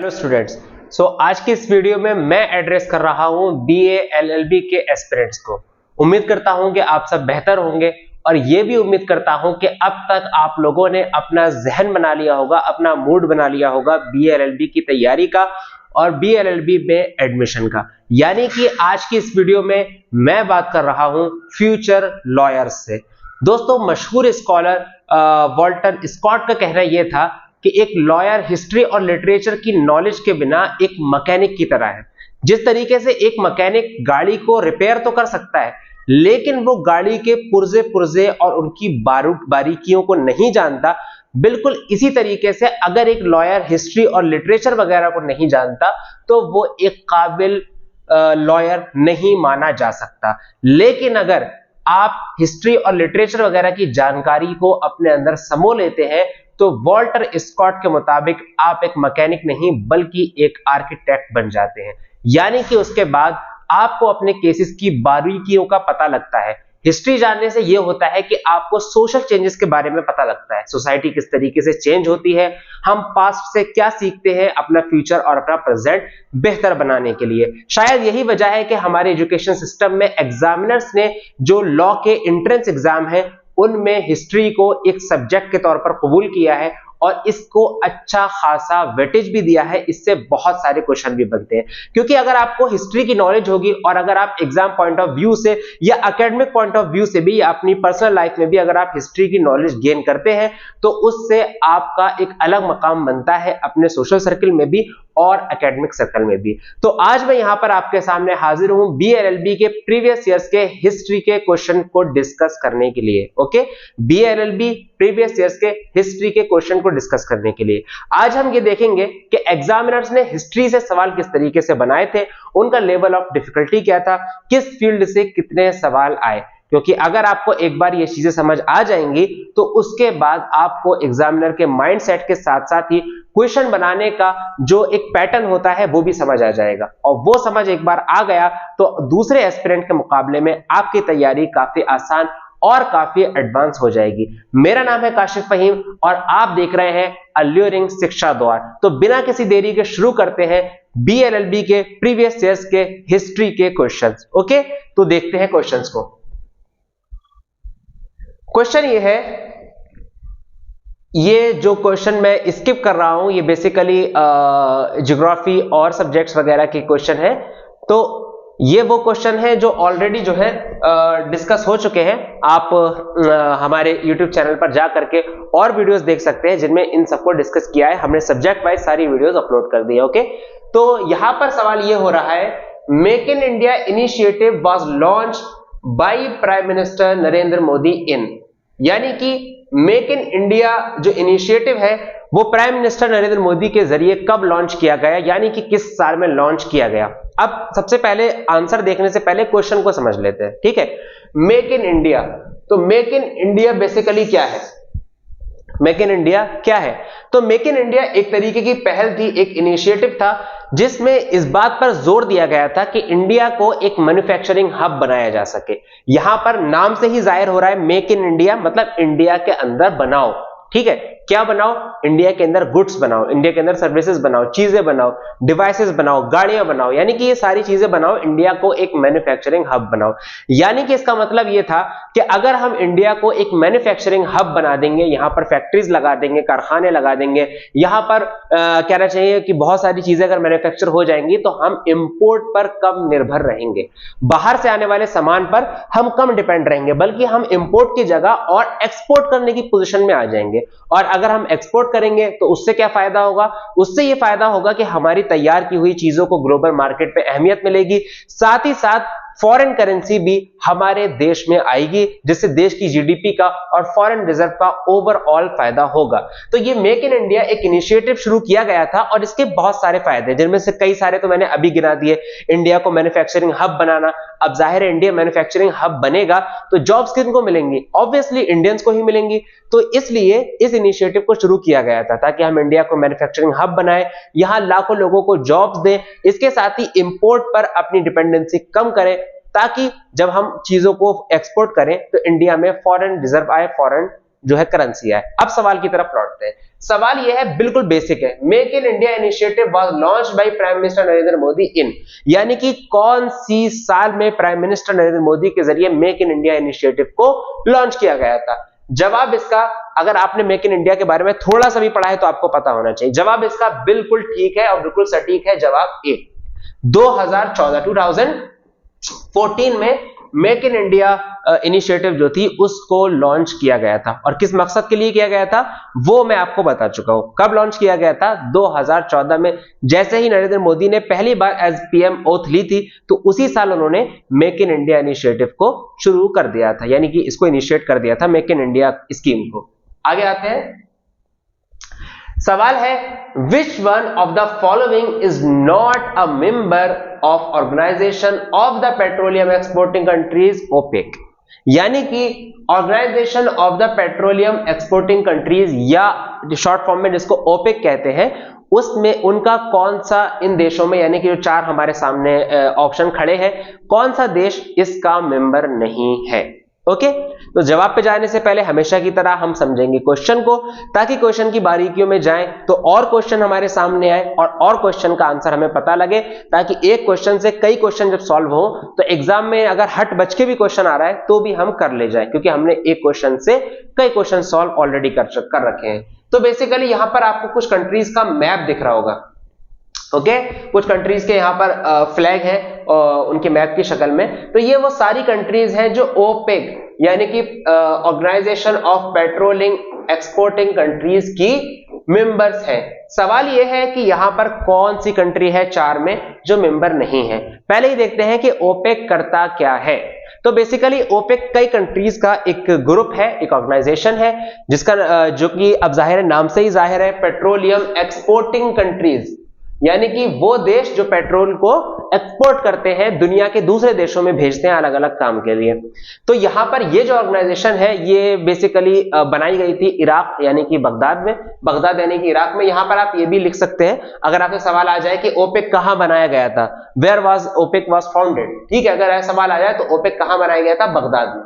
Hello students. आज की इस वीडियो में मैं एड्रेस कर रहा हूं बीए एलएलबी के एस्पिरेंट्स को। उम्मीद करता हूं कि आप सब बेहतर होंगे और ये भी उम्मीद करता हूं कि अब तक आप लोगों ने अपना जहन बना लिया होगा, अपना मूड बना लिया होगा बीए एलएलबी की तैयारी का और बीए एलएलबी में एडमिशन का। यानी कि आज की इस वीडियो में मैं बात कर रहा हूं फ्यूचर लॉयर्स से। दोस्तों, मशहूर स्कॉलर वॉल्टर स्कॉट का कहना यह था कि एक लॉयर हिस्ट्री और लिटरेचर की नॉलेज के बिना एक मैकेनिक की तरह है। जिस तरीके से एक मैकेनिक गाड़ी को रिपेयर तो कर सकता है, लेकिन वो गाड़ी के पुर्जे पुर्जे और उनकी बारीकियों को नहीं जानता, बिल्कुल इसी तरीके से अगर एक लॉयर हिस्ट्री और लिटरेचर वगैरह को नहीं जानता तो वो एक काबिल लॉयर नहीं माना जा सकता। लेकिन अगर आप हिस्ट्री और लिटरेचर वगैरह की जानकारी को अपने अंदर समो लेते हैं तो वॉल्टर स्कॉट के मुताबिक आप एक मैकेनिक नहीं बल्कि एक आर्किटेक्ट बन जाते हैं। यानी कि उसके बाद आपको अपने केसेस की बारीकियों का पता लगता है। हिस्ट्री जानने से यह होता है कि आपको सोशल चेंजेस के बारे में पता लगता है, सोसाइटी किस तरीके से चेंज होती है, हम पास्ट से क्या सीखते हैं अपना फ्यूचर और अपना प्रेजेंट बेहतर बनाने के लिए। शायद यही वजह है कि हमारे एजुकेशन सिस्टम में एग्जामिनर्स ने जो लॉ के एंट्रेंस एग्जाम है उनमें हिस्ट्री को एक सब्जेक्ट के तौर पर कबूल किया है और इसको अच्छा खासा वेटेज भी दिया है। इससे बहुत सारे क्वेश्चन भी बनते हैं, क्योंकि अगर आपको हिस्ट्री की नॉलेज होगी और अगर आप एग्जाम पॉइंट ऑफ व्यू से या एकेडमिक पॉइंट ऑफ व्यू से भी या अपनी पर्सनल लाइफ में भी अगर आप हिस्ट्री की नॉलेज गेन करते हैं तो उससे आपका एक अलग मकाम बनता है अपने सोशल सर्कल में भी और एकेडमिक सर्कल में भी। तो आज मैं यहां पर आपके सामने हाजिर हूं बीएलएलबी के प्रीवियस ईयर्स के हिस्ट्री के क्वेश्चन को डिस्कस करने के लिए। ओके, बीएलएलबी प्रीवियस ईयर्स के हिस्ट्री के क्वेश्चन को डिस्कस करने के लिए आज हम ये देखेंगे कि एग्जामिनर्स ने हिस्ट्री से सवाल किस तरीके से बनाए थे, उनका लेवल ऑफ डिफिकल्टी क्या था, किस फील्ड से कितने सवाल आए। क्योंकि अगर आपको एक बार ये चीजें समझ आ जाएंगी तो उसके बाद आपको एग्जामिनर के माइंडसेट के साथ साथ ही क्वेश्चन बनाने का जो एक पैटर्न होता है वो भी समझ आ जाएगा, और वो समझ एक बार आ गया तो दूसरे एस्पिरेंट के मुकाबले में आपकी तैयारी काफी आसान और काफी एडवांस हो जाएगी। मेरा नाम है काशिफ फहीम और आप देख रहे हैं अल्यूरिंग शिक्षा द्वार। तो बिना किसी देरी के शुरू करते हैं बीएलएलबी के प्रीवियस ईयर्स के हिस्ट्री के क्वेश्चंस। ओके, तो देखते हैं क्वेश्चंस को। क्वेश्चन ये है, ये जो क्वेश्चन मैं स्किप कर रहा हूं ये बेसिकली ज्योग्राफी और सब्जेक्ट्स वगैरह के क्वेश्चन है। तो ये वो क्वेश्चन है जो ऑलरेडी जो है डिस्कस हो चुके हैं। आप हमारे YouTube चैनल पर जा करके और वीडियोस देख सकते हैं जिनमें इन सबको डिस्कस किया है। हमने सब्जेक्ट वाइज सारी वीडियोस अपलोड कर दी है। ओके, तो यहां पर सवाल ये हो रहा है, make in India initiative was launch by prime minister Narendra Modi in, यानी कि मेक इन इंडिया जो इनिशिएटिव है वो प्राइम मिनिस्टर नरेंद्र मोदी के जरिए कब लॉन्च किया गया, यानी कि किस साल में लॉन्च किया गया। अब सबसे पहले आंसर देखने से पहले क्वेश्चन को समझ लेते हैं। ठीक है, मेक इन इंडिया, तो मेक इन इंडिया बेसिकली क्या है? मेक इन इंडिया क्या है? तो मेक इन इंडिया एक तरीके की पहल थी, एक इनिशिएटिव था जिसमें इस बात पर जोर दिया गया था कि इंडिया को एक मैन्युफैक्चरिंग हब बनाया जा सके। यहां पर नाम से ही जाहिर हो रहा है मेक इन इंडिया मतलब इंडिया के अंदर बनाओ। ठीक है, क्या बनाओ? इंडिया के अंदर गुड्स बनाओ, इंडिया के अंदर सर्विसेज बनाओ, चीजें बनाओ, डिवाइसेस बनाओ, गाड़ियां बनाओ, यानी कि ये सारी चीजें बनाओ, इंडिया को एक मैन्युफैक्चरिंग हब बनाओ। यानी कि इसका मतलब ये था कि अगर हम इंडिया को एक मैन्युफैक्चरिंग हब बना देंगे, यहां पर फैक्ट्रीज लगा देंगे, कारखाने लगा देंगे, यहां पर कहना चाहिए कि बहुत सारी चीजें अगर मैन्युफैक्चर हो जाएंगी तो हम इंपोर्ट पर कम निर्भर रहेंगे, बाहर से आने वाले सामान पर हम कम डिपेंड रहेंगे, बल्कि हम इंपोर्ट की जगह और एक्सपोर्ट करने की पोजीशन में आ जाएंगे। और अगर हम एक्सपोर्ट करेंगे तो उससे क्या फायदा होगा? उससे यह फायदा होगा कि हमारी तैयार की हुई चीजों को ग्लोबल मार्केट पे अहमियत मिलेगी, साथ ही साथ फॉरेन करेंसी भी हमारे देश में आएगी, जिससे देश की जीडीपी का और फॉरेन रिजर्व का ओवरऑल फायदा होगा। तो ये मेक इन इंडिया एक इनिशिएटिव शुरू किया गया था और इसके बहुत सारे फायदे, जिनमें से कई सारे तो मैंने अभी गिना दिए। इंडिया को मैन्युफैक्चरिंग हब बनाना, अब जाहिर है इंडिया मैन्युफैक्चरिंग हब बनेगा तो जॉब्स किनको मिलेंगी? ऑब्वियसली इंडियंस को ही मिलेंगी। तो इसलिए इस इनिशिएटिव को शुरू किया गया था ताकि हम इंडिया को मैन्युफैक्चरिंग हब बनाएं, यहां लाखों लोगों को जॉब्स दें, इसके साथ ही इंपोर्ट पर अपनी डिपेंडेंसी कम करें, ताकि जब हम चीजों को एक्सपोर्ट करें तो इंडिया में फॉरेन रिजर्व आए, फॉरेन जो है करेंसी है। अब सवाल की तरफ लौटते हैं। सवाल यह है, बिल्कुल बेसिक है, make in India initiative was launched by prime minister Narendra Modi in, यानी कि कौन सी साल में प्राइम मिनिस्टर नरेंद्र मोदी के जरिए मेक इन इंडिया इनिशिएटिव को लॉन्च किया गया था? जवाब इसका, अगर आपने मेक इन इंडिया के बारे में थोड़ा सा भी पढ़ा है तो आपको पता होना चाहिए। जवाब इसका बिल्कुल ठीक है और बिल्कुल सटीक है, जवाब ए। 2014 में मेक इन इंडिया इनिशिएटिव जो थी उसको लॉन्च किया गया था, और किस मकसद के लिए किया गया था वो मैं आपको बता चुका हूं। कब लॉन्च किया गया था? 2014 में। जैसे ही नरेंद्र मोदी ने पहली बार एज पीएम ओथ ली थी तो उसी साल उन्होंने मेक इन इंडिया इनिशिएटिव को शुरू कर दिया था, यानी कि इसको इनिशिएट कर दिया था, मेक इन इंडिया स्कीम को। आगे आते हैं। सवाल है, which one of the following is not a member of organization of the petroleum exporting countries OPEC, यानी कि organization of the petroleum exporting countries, या शॉर्ट फॉर्म में जिसको ओपेक कहते हैं, उसमें उनका कौन सा, इन देशों में, यानी कि जो चार हमारे सामने ऑप्शन खड़े हैं, कौन सा देश इसका मेंबर नहीं है? ओके, तो जवाब पे जाने से पहले हमेशा की तरह हम समझेंगे क्वेश्चन को, ताकि क्वेश्चन की बारीकियों में जाएं तो और क्वेश्चन हमारे सामने आए और क्वेश्चन का आंसर हमें पता लगे, ताकि एक क्वेश्चन से कई क्वेश्चन जब सॉल्व हो तो एग्जाम में अगर हट बच के भी क्वेश्चन आ रहा है तो भी हम कर ले जाएं, क्योंकि हमने एक क्वेश्चन से कई क्वेश्चन सॉल्व ऑलरेडी कर रखे हैं। तो बेसिकली यहां पर आपको कुछ कंट्रीज का मैप दिख रहा होगा। ओके, कुछ कंट्रीज के यहाँ पर फ्लैग है उनके मैप की शक्ल में। तो ये वो सारी कंट्रीज हैं जो ओपेक, यानी कि organization of petroleum exporting countries की मेंबर्स हैं। सवाल ये है कि यहां पर कौन सी कंट्री है चार में जो मेंबर नहीं है। पहले ही देखते हैं कि ओपेक करता क्या है। तो बेसिकली ओपेक कई कंट्रीज का एक ग्रुप है, एक ऑर्गेनाइजेशन है, जिसका जो कि अब जाहिर है, नाम से ही जाहिर है, पेट्रोलियम एक्सपोर्टिंग कंट्रीज, यानी कि वो देश जो पेट्रोल को एक्सपोर्ट करते हैं, दुनिया के दूसरे देशों में भेजते हैं अलग अलग काम के लिए। तो यहां पर ये जो ऑर्गेनाइजेशन है ये बेसिकली बनाई गई थी इराक, यानी कि बगदाद में, बगदाद यानी कि इराक में। यहां पर आप ये भी लिख सकते हैं, अगर आपसे सवाल आ जाए कि ओपेक कहां बनाया गया था, where was OPEC was founded, ठीक है, अगर ऐसा सवाल आ जाए तो ओपेक कहां बनाया गया था? बगदाद में।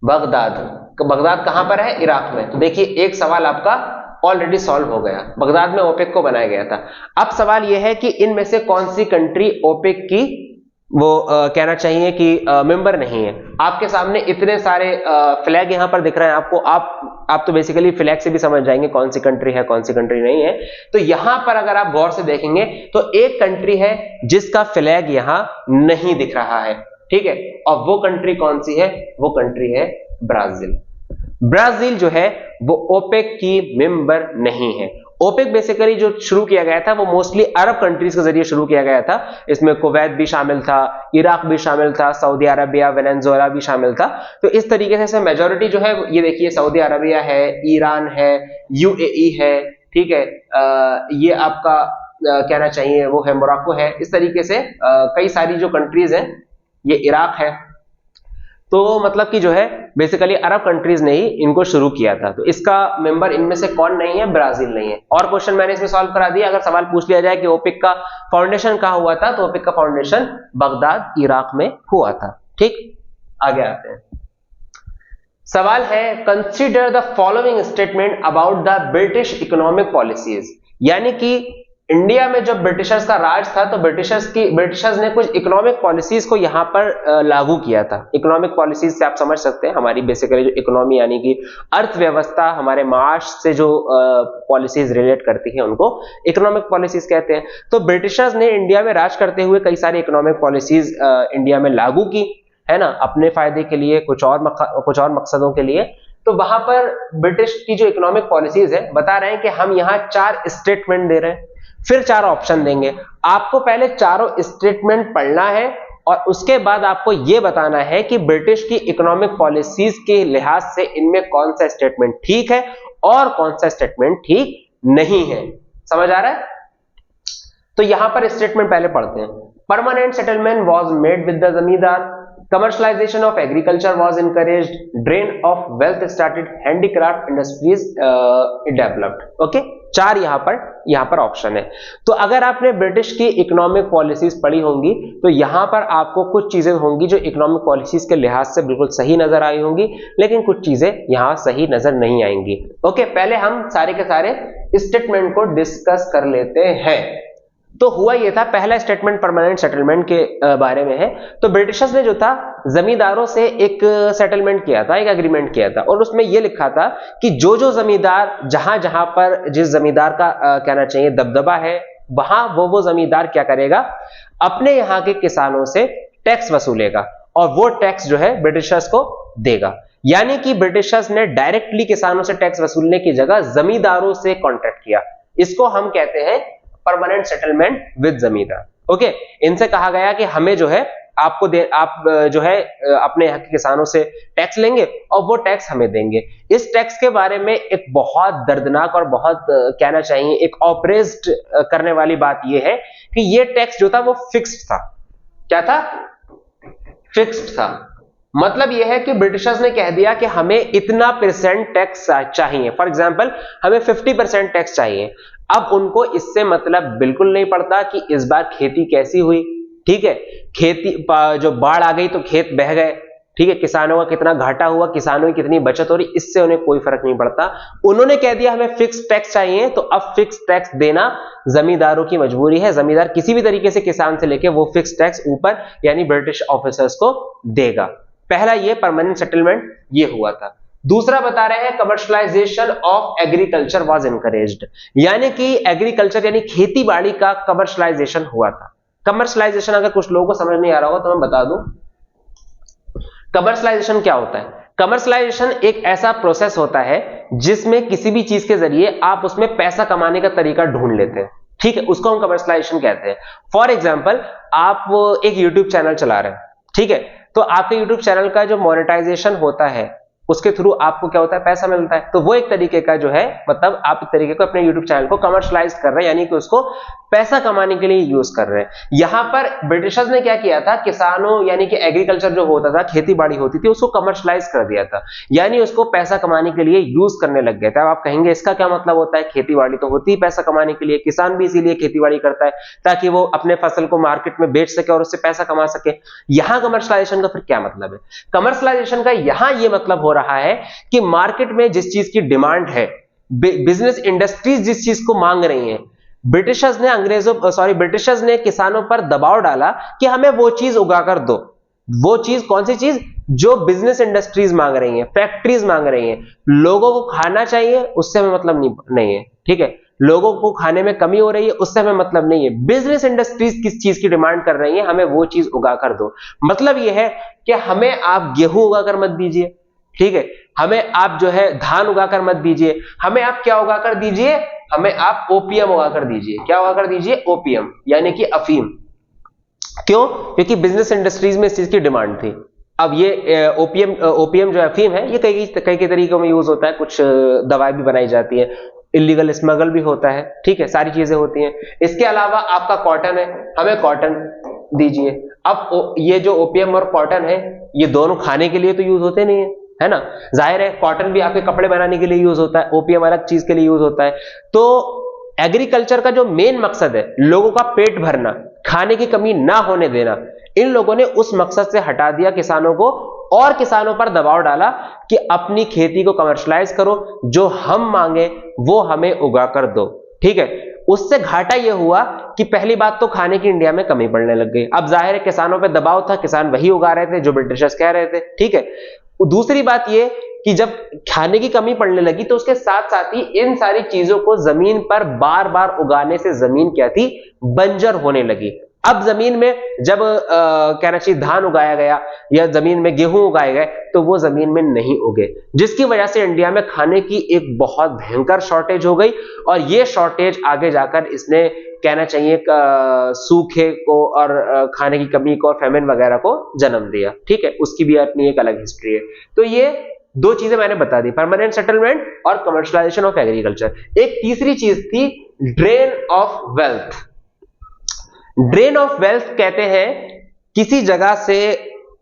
बगदाद कहां पर है? इराक में। तो देखिए एक सवाल आपका ऑलरेडी सॉल्व हो गया, बगदाद में ओपेक को बनाया गया था। अब सवाल यह है कि इनमें से कौन सी कंट्री ओपेक की वो कहना चाहिए कि मेंबर नहीं है। आपके सामने इतने सारे फ्लैग यहां पर दिख रहे हैं आपको, आप तो बेसिकली फ्लैग से भी समझ जाएंगे कौन सी कंट्री है कौन सी कंट्री नहीं है। तो यहां पर अगर आप गौर से देखेंगे तो एक कंट्री है जिसका फ्लैग यहां नहीं दिख रहा है, ठीक है, और वो कंट्री कौन सी है? वो कंट्री है ब्राजील। ब्राजील जो है वो ओपेक की मेंबर नहीं है। ओपेक बेसिकली जो शुरू किया गया था वो मोस्टली अरब कंट्रीज के जरिए शुरू किया गया था। इसमें कुवैत भी शामिल था, इराक भी शामिल था, सऊदी अरबिया, वेनेजुएला भी शामिल था। तो इस तरीके से मेजॉरिटी जो है, ये देखिए सऊदी अरबिया है, ईरान है, यूएई है, ठीक है, ये आपका कहना चाहिए वो है मोरक्को है। इस तरीके से कई सारी जो कंट्रीज हैं, ये इराक है। तो मतलब कि जो है बेसिकली अरब कंट्रीज ने ही इनको शुरू किया था। तो इसका मेंबर इनमें से कौन नहीं है? ब्राजील नहीं है। और क्वेश्चन मैंने इसमें सॉल्व करा दिया। अगर सवाल पूछ लिया जाए कि ओपेक का फाउंडेशन कहां हुआ था, तो ओपेक का फाउंडेशन बगदाद इराक में हुआ था। ठीक, आगे आते हैं। सवाल है, consider the following statement about the British economic policies, यानी कि इंडिया में जब ब्रिटिशर्स का राज था तो ब्रिटिशर्स ने कुछ इकोनॉमिक पॉलिसीज को यहां पर लागू किया था। इकोनॉमिक पॉलिसीज से आप समझ सकते हैं हमारी बेसिकली जो इकोनॉमी यानी कि अर्थव्यवस्था, हमारे माश से जो पॉलिसीज रिलेट करती है उनको इकोनॉमिक पॉलिसीज कहते हैं। तो ब्रिटिशर्स ने इंडिया में राज करते हुए कई सारी इकोनॉमिक पॉलिसीज इंडिया में लागू की, है ना, अपने फायदे के लिए, कुछ और मकसदों के लिए। तो वहां पर ब्रिटिश की जो इकोनॉमिक पॉलिसीज है, बता रहे हैं कि हम यहाँ 4 स्टेटमेंट दे रहे हैं, फिर 4 ऑप्शन देंगे। आपको पहले चारों स्टेटमेंट पढ़ना है और उसके बाद आपको यह बताना है कि ब्रिटिश की इकोनॉमिक पॉलिसीज के लिहाज से इनमें कौन सा स्टेटमेंट ठीक है और कौन सा स्टेटमेंट ठीक नहीं है। समझ आ रहा है? तो यहां पर स्टेटमेंट पहले पढ़ते हैं। Permanent settlement was made with the जमींदार, commercialization of agriculture was encouraged, drain of wealth started, handicraft industries developed. Okay, 4 यहां पर ऑप्शन है। तो अगर आपने ब्रिटिश की इकोनॉमिक पॉलिसीज पढ़ी होंगी तो यहां पर आपको कुछ चीजें होंगी जो इकोनॉमिक पॉलिसीज के लिहाज से बिल्कुल सही नजर आई होंगी, लेकिन कुछ चीजें यहां सही नजर नहीं आएंगी। ओके, पहले हम सारे के सारे स्टेटमेंट को डिस्कस कर लेते हैं। तो हुआ यह था, पहला स्टेटमेंट परमानेंट सेटलमेंट के बारे में है। तो ब्रिटिशर्स ने जो था जमींदारों से एक सेटलमेंट किया था, एक एग्रीमेंट किया था, और उसमें यह लिखा था कि जो जो जमींदार जहां जहां पर जिस जमींदार का कहना चाहिए दबदबा है, वहां वो जमींदार क्या करेगा, अपने यहां के किसानों से टैक्स वसूलेगा और वो टैक्स जो है ब्रिटिशर्स को देगा। यानी कि ब्रिटिशर्स ने डायरेक्टली किसानों से टैक्स वसूलने की जगह जमींदारों से कॉन्ट्रैक्ट किया। इसको हम कहते हैं परमानेंट सेटलमेंट विद जमींदार। ओके, इनसे कहा गया कि हमें जो है आप जो है अपने यहाँ के किसानों से टैक्स लेंगे और वो टैक्स हमें देंगे। इस टैक्स के बारे में एक बहुत दर्दनाक और बहुत कहना चाहिए एक ऑप्रेस्ड करने वाली बात यह है कि ये टैक्स जो था वो फिक्स्ड था। क्या था? फिक्स्ड था। मतलब यह है कि ब्रिटिशर्स ने कह दिया कि हमें इतना % टैक्स चाहिए। फॉर एग्जांपल हमें 50% टैक्स चाहिए। अब उनको इससे मतलब बिल्कुल नहीं पड़ता कि इस बार खेती कैसी हुई, ठीक है, खेती जो बाढ़ आ गई तो खेत बह गए, ठीक है, किसानों का कितना घाटा हुआ, किसानों की कितनी बचत हो रही, इससे उन्हें कोई फर्क नहीं पड़ता। उन्होंने कह दिया हमें फिक्स टैक्स चाहिए, तो अब फिक्स टैक्स देना जमींदारों की मजबूरी है। जमींदार किसी भी तरीके से किसान से लेके वो फिक्स टैक्स ऊपर यानी ब्रिटिश ऑफिसर्स को देगा। पहला ये परमानेंट सेटलमेंट ये हुआ था। दूसरा बता रहे हैं commercialisation of agriculture was encouraged, यानी कि एग्रीकल्चर यानी खेती बाड़ी का कमर्शलाइजेशन हुआ था। कमर्शलाइजेशन अगर कुछ लोगों को समझ नहीं आ रहा होगा तो मैं बता दूं, कमर्शलाइजेशन क्या होता है। कमर्शलाइजेशन एक ऐसा प्रोसेस होता है जिसमें किसी भी चीज के जरिए आप उसमें पैसा कमाने का तरीका ढूंढ लेते हैं, ठीक है, उसको हम कमर्शलाइजेशन कहते हैं। फॉर एग्जाम्पल आप एक यूट्यूब चैनल चला रहे हैं, ठीक है, तो आपके यूट्यूब चैनल का जो मोनेटाइजेशन होता है उसके थ्रू आपको क्या होता है, पैसा मिलता है। तो वो एक तरीके का जो है मतलब आप एक तरीके को अपने यूट्यूब चैनल को कमर्शलाइज कर रहे हैं, यानी कि उसको पैसा कमाने के लिए यूज कर रहे हैं। यहां पर ब्रिटिशर्स ने क्या किया था, किसानों यानी कि एग्रीकल्चर जो होता था, खेती बाड़ी होती थी, उसको कमर्शलाइज कर दिया था, यानी उसको पैसा कमाने के लिए यूज करने लग गए थे। अब आप कहेंगे इसका क्या मतलब होता है, खेती बाड़ी तो होती ही पैसा कमाने के लिए, किसान भी इसीलिए खेती बाड़ी करता है ताकि वो अपने फसल को मार्केट में बेच सके और उससे पैसा कमा सके। यहां कमर्शलाइजेशन का फिर क्या मतलब है? कमर्शलाइजेशन का यहां यह मतलब हो रहा है कि मार्केट में जिस चीज की डिमांड है, बिजनेस इंडस्ट्रीज जिस चीज को मांग रही हैं, ब्रिटिशर्स ने किसानों पर दबाव डाला कि हमें वो चीज उगाकर दो। वो चीज कौन सी चीज? जो बिजनेस इंडस्ट्रीज मांग रही हैं, फैक्ट्रीज मांग रही हैं। लोगों को खाना चाहिए, उससे हमें मतलब नहीं है, ठीक है, लोगों को खाने में कमी हो रही है, उससे हमें मतलब नहीं है। बिजनेस इंडस्ट्रीज किस चीज की डिमांड कर रही है, हमें वो चीज उगाकर दो। मतलब यह है कि हमें आप गेहूं उगाकर मत दीजिए, ठीक है, हमें आप जो है धान उगाकर मत दीजिए, हमें आप क्या उगाकर दीजिए, हमें आप ओपीएम उगाकर दीजिए। क्या उगाकर दीजिए? ओपीएम, यानी कि अफीम। क्यों? क्योंकि बिजनेस इंडस्ट्रीज में इस चीज की डिमांड थी। अब ये ओपीएम जो अफीम है, ये कई तरीकों में यूज होता है, कुछ दवाई भी बनाई जाती है, इलीगल स्मगल भी होता है, ठीक है, सारी चीजें होती हैं। इसके अलावा आपका कॉटन है, हमें कॉटन दीजिए। अब ये जो ओपीएम और कॉटन है, ये दोनों खाने के लिए तो यूज होते नहीं है ना, जाहिर है कॉटन भी आपके कपड़े बनाने के लिए यूज होता है, ओपीएम अलग चीज के लिए यूज होता है। तो एग्रीकल्चर का जो मेन मकसद है लोगों का पेट भरना, खाने की कमी ना होने देना, इन लोगों ने उस मकसद से हटा दिया किसानों को और किसानों पर दबाव डाला कि अपनी खेती को कमर्शलाइज करो, जो हम मांगे वो हमें उगा कर दो, ठीक है। उससे घाटा यह हुआ कि पहली बात तो खाने की इंडिया में कमी पड़ने लग गई। अब जाहिर है किसानों पे दबाव था, किसान वही उगा रहे थे जो ब्रिटिशर्स कह रहे थे, ठीक है। दूसरी बात यह कि जब खाने की कमी पड़ने लगी तो उसके साथ साथ ही इन सारी चीजों को जमीन पर बार बार उगाने से जमीन क्या थी, बंजर होने लगी। अब जमीन में जब कहना चाहिए धान उगाया गया या जमीन में गेहूं उगाए गए तो वो जमीन में नहीं उगे, जिसकी वजह से इंडिया में खाने की एक बहुत भयंकर शॉर्टेज हो गई। और ये शॉर्टेज आगे जाकर इसने कहना चाहिए सूखे को और खाने की कमी को और फैमिन वगैरह को जन्म दिया, ठीक है, उसकी भी अपनी एक अलग हिस्ट्री है। तो ये दो चीजें मैंने बता दी, परमानेंट सेटलमेंट और कमर्शलाइजेशन ऑफ एग्रीकल्चर। एक तीसरी चीज थी drain of wealth. Drain of wealth कहते हैं किसी जगह से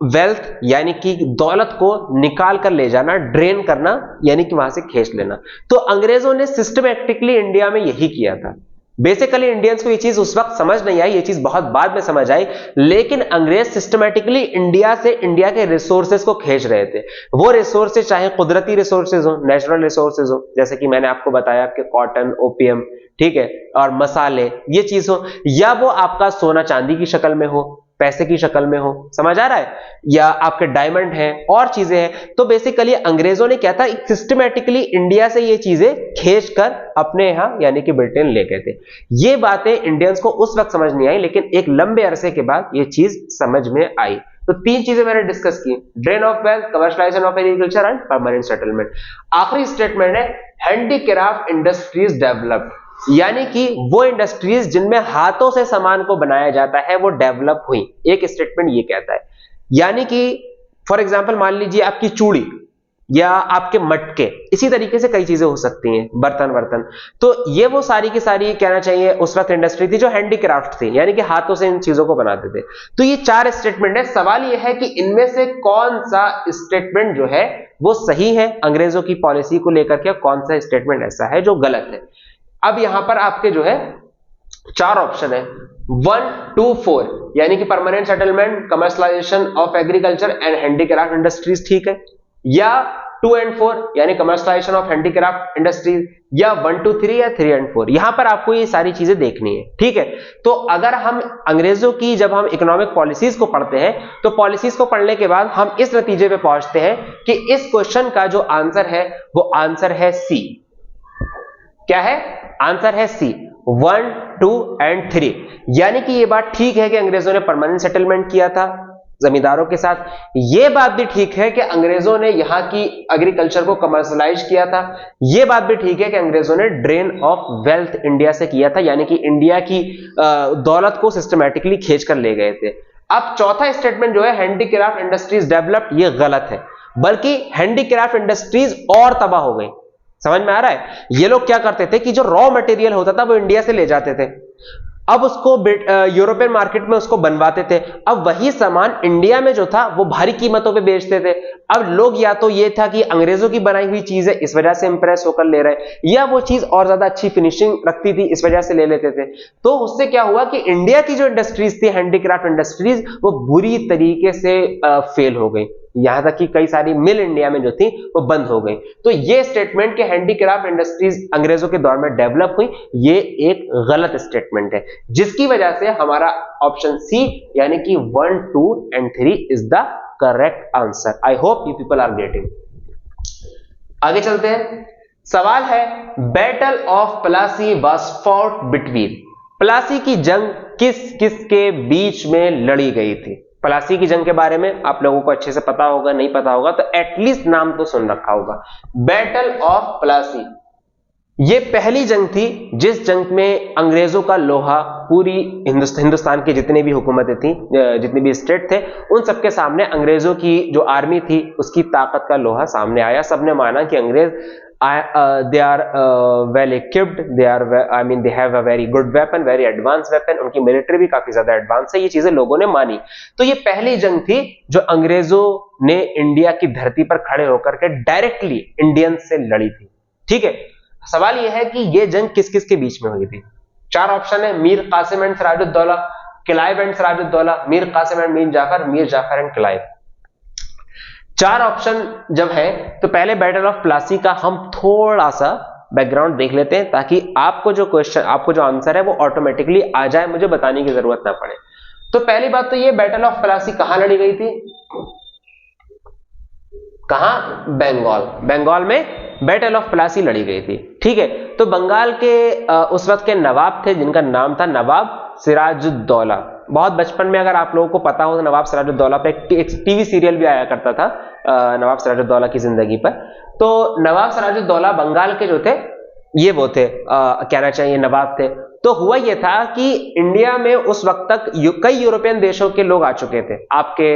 वेल्थ यानी कि दौलत को निकाल कर ले जाना, ड्रेन करना, यानी कि वहां से खींच लेना। तो अंग्रेजों ने सिस्टमैटिकली इंडिया में यही किया था। बेसिकली इंडियंस को ये चीज उस वक्त समझ नहीं आई, ये चीज बहुत बाद में समझ आई, लेकिन अंग्रेज सिस्टमैटिकली इंडिया से इंडिया के रिसोर्सेज को खींच रहे थे। वो रिसोर्सेज चाहे कुदरती रिसोर्सेज हो, नेचुरल रिसोर्सेज हो, जैसे कि मैंने आपको बताया कि कॉटन, ओपियम, ठीक है, और मसाले, ये चीज हो, या वो आपका सोना चांदी की शक्ल में हो, पैसे की शक्ल में हो, समझ आ रहा है, या आपके डायमंड हैं और चीजें हैं। तो बेसिकली अंग्रेजों ने क्या था, सिस्टमैटिकली इंडिया से ये चीजें खींचकर अपने यहां यानी कि ब्रिटेन ले गए थे। ये बातें इंडियंस को उस वक्त समझ नहीं आई, लेकिन एक लंबे अरसे के बाद ये चीज समझ में आई। तो तीन चीजें मैंने डिस्कस की, drain of wealth, commercialisation of agriculture and permanent settlement. आखिरी स्टेटमेंट है हैंडीक्राफ्ट इंडस्ट्रीज डेवलप्ड, यानी कि वो इंडस्ट्रीज जिनमें हाथों से सामान को बनाया जाता है वो डेवलप हुई। एक स्टेटमेंट ये कहता है, यानी कि फॉर एग्जांपल मान लीजिए आपकी चूड़ी या आपके मटके, इसी तरीके से कई चीजें हो सकती हैं, बर्तन, तो ये वो सारी की सारी कहना चाहिए उस वक्त इंडस्ट्री थी जो हैंडीक्राफ्ट थी, यानी कि हाथों से इन चीजों को बनाते थे। तो ये चार स्टेटमेंट है। सवाल ये है कि इनमें से कौन सा स्टेटमेंट जो है वो सही है अंग्रेजों की पॉलिसी को लेकर के, कौन सा स्टेटमेंट ऐसा है जो गलत है। अब यहां पर आपके जो है चार ऑप्शन है, 1, 2, 4, यानी कि permanent settlement, commercialisation of agriculture and handicraft industries ठीक है, या 2 and 4 यानी कमर्शियलाइजेशन ऑफ हैंडीक्राफ्ट इंडस्ट्रीज, या 1, 2, 3 या 3 and 4। यहां पर आपको ये सारी चीजें देखनी है, ठीक है। तो अगर हम अंग्रेजों की जब हम इकोनॉमिक पॉलिसीज को पढ़ते हैं तो पॉलिसीज को पढ़ने के बाद हम इस नतीजे पे पहुंचते हैं कि इस क्वेश्चन का जो आंसर है वो आंसर है सी। क्या है आंसर? है सी, 1, 2 and 3। यानी कि ये बात ठीक है कि अंग्रेजों ने परमानेंट सेटलमेंट किया था जमींदारों के साथ। यह बात भी ठीक है कि अंग्रेजों ने यहां की एग्रीकल्चर को कमर्शियलाइज किया था। यह बात भी ठीक है कि अंग्रेजों ने ड्रेन ऑफ वेल्थ इंडिया से किया था, यानी कि इंडिया की दौलत को सिस्टमैटिकली खींच कर ले गए थे। अब चौथा स्टेटमेंट जो है हैंडीक्राफ्ट इंडस्ट्रीज डेवलप्ड, ये गलत है, बल्कि हैंडीक्राफ्ट इंडस्ट्रीज और तबाह हो गई। समझ में आ रहा है? ये लोग क्या करते थे कि जो रॉ मटेरियल होता था वो इंडिया से ले जाते थे, अब उसको यूरोपियन मार्केट में उसको बनवाते थे। अब वही सामान इंडिया में जो था वो भारी कीमतों पे बेचते थे। अब लोग या तो ये था कि अंग्रेजों की बनाई हुई चीज है इस वजह से इंप्रेस होकर ले रहे, या वो चीज और ज्यादा अच्छी फिनिशिंग रखती थी इस वजह से ले लेते थे। तो उससे क्या हुआ कि इंडिया की जो इंडस्ट्रीज थी हैंडीक्राफ्ट इंडस्ट्रीज, वो बुरी तरीके से फेल हो गई। यहां तक कि कई सारी मिल इंडिया में जो थी वो बंद हो गई। तो ये स्टेटमेंट के हैंडीक्राफ्ट इंडस्ट्रीज अंग्रेजों के दौर में डेवलप हुई, ये एक गलत स्टेटमेंट है, जिसकी वजह से हमारा ऑप्शन सी यानी कि 1, 2 and 3 is the correct answer. I hope you people are getting. आगे चलते हैं। सवाल है, battle of Plassey was fought between, Plassey की जंग किस किस के बीच में लड़ी गई थी? प्लासी की जंग के बारे में आप लोगों को अच्छे से पता होगा, नहीं पता होगा तो एटलीस्ट नाम तो सुन रखा होगा। बैटल ऑफ प्लासी ये पहली जंग थी जिस जंग में अंग्रेजों का लोहा पूरी हिंदुस्तान की जितनी भी हुकूमतें थी, जितने भी स्टेट थे, उन सबके सामने अंग्रेजों की जो आर्मी थी उसकी ताकत का लोहा सामने आया। सबने माना कि अंग्रेज they are well equipped, they have a very good weapon, very advanced weapon, उनकी मिलिट्री भी काफी ज्यादा एडवांस है। ये चीजें लोगों ने मानी। तो ये पहली जंग थी जो अंग्रेजों ने इंडिया की धरती पर खड़े होकर के डायरेक्टली इंडियन से लड़ी थी। ठीक है, सवाल यह है कि यह जंग किस किस के बीच में हुई थी? चार ऑप्शन है, Mir Qasim and Sirajuddaulah, Clive and Sirajuddaulah, Mir Qasim and Mir Jafar and Clive. चार ऑप्शन जब है तो पहले बैटल ऑफ प्लासी का हम थोड़ा सा बैकग्राउंड देख लेते हैं, ताकि आपको जो क्वेश्चन, आपको जो आंसर है वो ऑटोमेटिकली आ जाए, मुझे बताने की जरूरत ना पड़े। तो पहली बात तो ये, बैटल ऑफ प्लासी कहां लड़ी गई थी? कहां? बंगाल में बैटल ऑफ प्लासी लड़ी गई थी। ठीक है, तो बंगाल के उस वक्त के नवाब थे जिनका नाम था नवाब सिराजुद्दौला। बहुत बचपन में अगर आप लोगों को पता हो तो नवाब सिराजुद्दौला पे एक टीवी सीरियल भी आया करता था, नवाब सिराजुद्दौला की जिंदगी पर। तो नवाब सिराजुद्दौला बंगाल के जो थे ये वो थे, कहना चाहिए नवाब थे। तो हुआ यह था कि इंडिया में उस वक्त तक कई यूरोपियन देशों के लोग आ चुके थे। आपके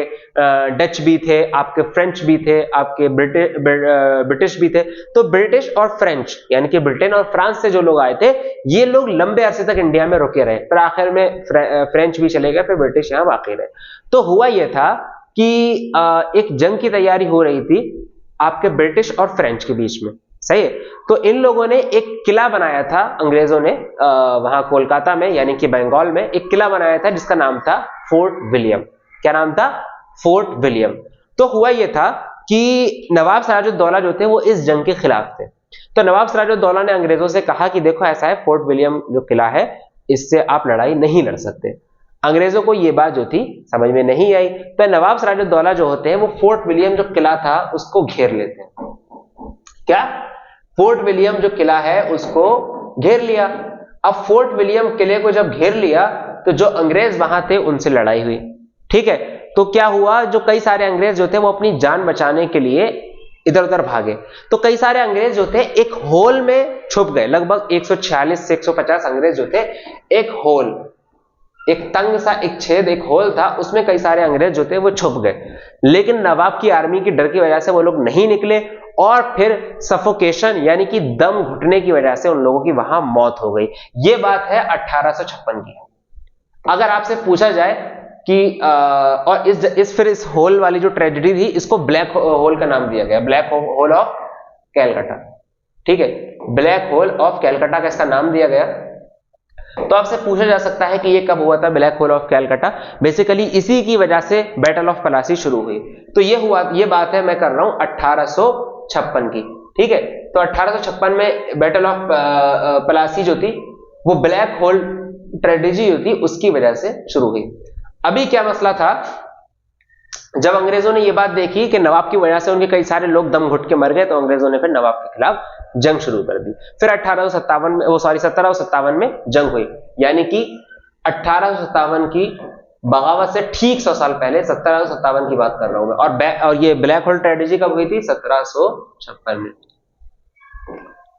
डच भी थे, आपके फ्रेंच भी थे, आपके ब्रिटिश भी थे। तो ब्रिटिश और फ्रेंच यानी कि ब्रिटेन और फ्रांस से जो लोग आए थे, ये लोग लंबे अरसे तक इंडिया में रुके रहे, फिर आखिर में फ्रेंच भी चले गए, फिर ब्रिटिश यहां बाकी रहे। तो हुआ यह था कि एक जंग की तैयारी हो रही थी आपके ब्रिटिश और फ्रेंच के बीच में, सही है। तो इन लोगों ने एक किला बनाया था, अंग्रेजों ने वहां कोलकाता में यानी कि बंगाल में एक किला बनाया था जिसका नाम था फोर्ट विलियम। क्या नाम था? Fort William. तो हुआ यह था कि नवाब सिराजुद्दौला जो थे वो इस जंग के खिलाफ थे। तो नवाब सिराजुद्दौला ने अंग्रेजों से कहा कि देखो ऐसा है, फोर्ट विलियम जो किला है इससे आप लड़ाई नहीं लड़ सकते। अंग्रेजों को यह बात जो थी समझ में नहीं आई, तो नवाब सिराजुद्दौला जो होते हैं वो फोर्ट विलियम जो किला था उसको घेर लेते हैं। क्या? फोर्ट विलियम जो किला है उसको घेर लिया। अब फोर्ट विलियम किले को जब घेर लिया तो जो अंग्रेज वहां थे उनसे लड़ाई हुई, ठीक है। तो क्या हुआ, जो कई सारे अंग्रेज जो थे वो अपनी जान बचाने के लिए इधर उधर भागे। तो कई सारे अंग्रेज जो थे एक होल में छुप गए। लगभग 146 से 150 अंग्रेज जो थे एक होल, एक तंग सा एक छेद, एक होल था, उसमें कई सारे अंग्रेज जो थे वो छुप गए। लेकिन नवाब की आर्मी की डर की वजह से वो लोग नहीं निकले और फिर सफोकेशन यानी कि दम घुटने की वजह से उन लोगों की वहां मौत हो गई। ये बात है 1856 की। अगर आपसे पूछा जाए कि और इस होल वाली जो ट्रेजेडी थी इसको ब्लैक होल का नाम दिया गया, ब्लैक होल ऑफ कैलकाटा, ठीक है। ब्लैक होल ऑफ कैलकाटा का इसका नाम दिया गया। तो आपसे पूछा जा सकता है कि ये कब हुआ था black hole of Calcutta? Basically इसी की वजह से बैटल ऑफ प्लासी शुरू हुई। तो ये हुआ, ये बात है मैं कर रहा हूं 1856 की, ठीक है। तो 1856 में बैटल ऑफ प्लासी जो थी वो ब्लैक होल ट्रेजेडी जो थी उसकी वजह से शुरू हुई। अभी क्या मसला था, जब अंग्रेजों ने यह बात देखी कि नवाब की वजह से उनके कई सारे लोग दम घुट के मर गए, तो अंग्रेजों ने फिर नवाब के खिलाफ जंग शुरू कर दी। फिर 1757 में जंग हुई, यानी कि 1857 की बगावत से ठीक 100 साल पहले 1757 की बात कर रहा हूं मैं। और ये ब्लैक होल ट्रेजेडी कब हुई थी? 1756 में,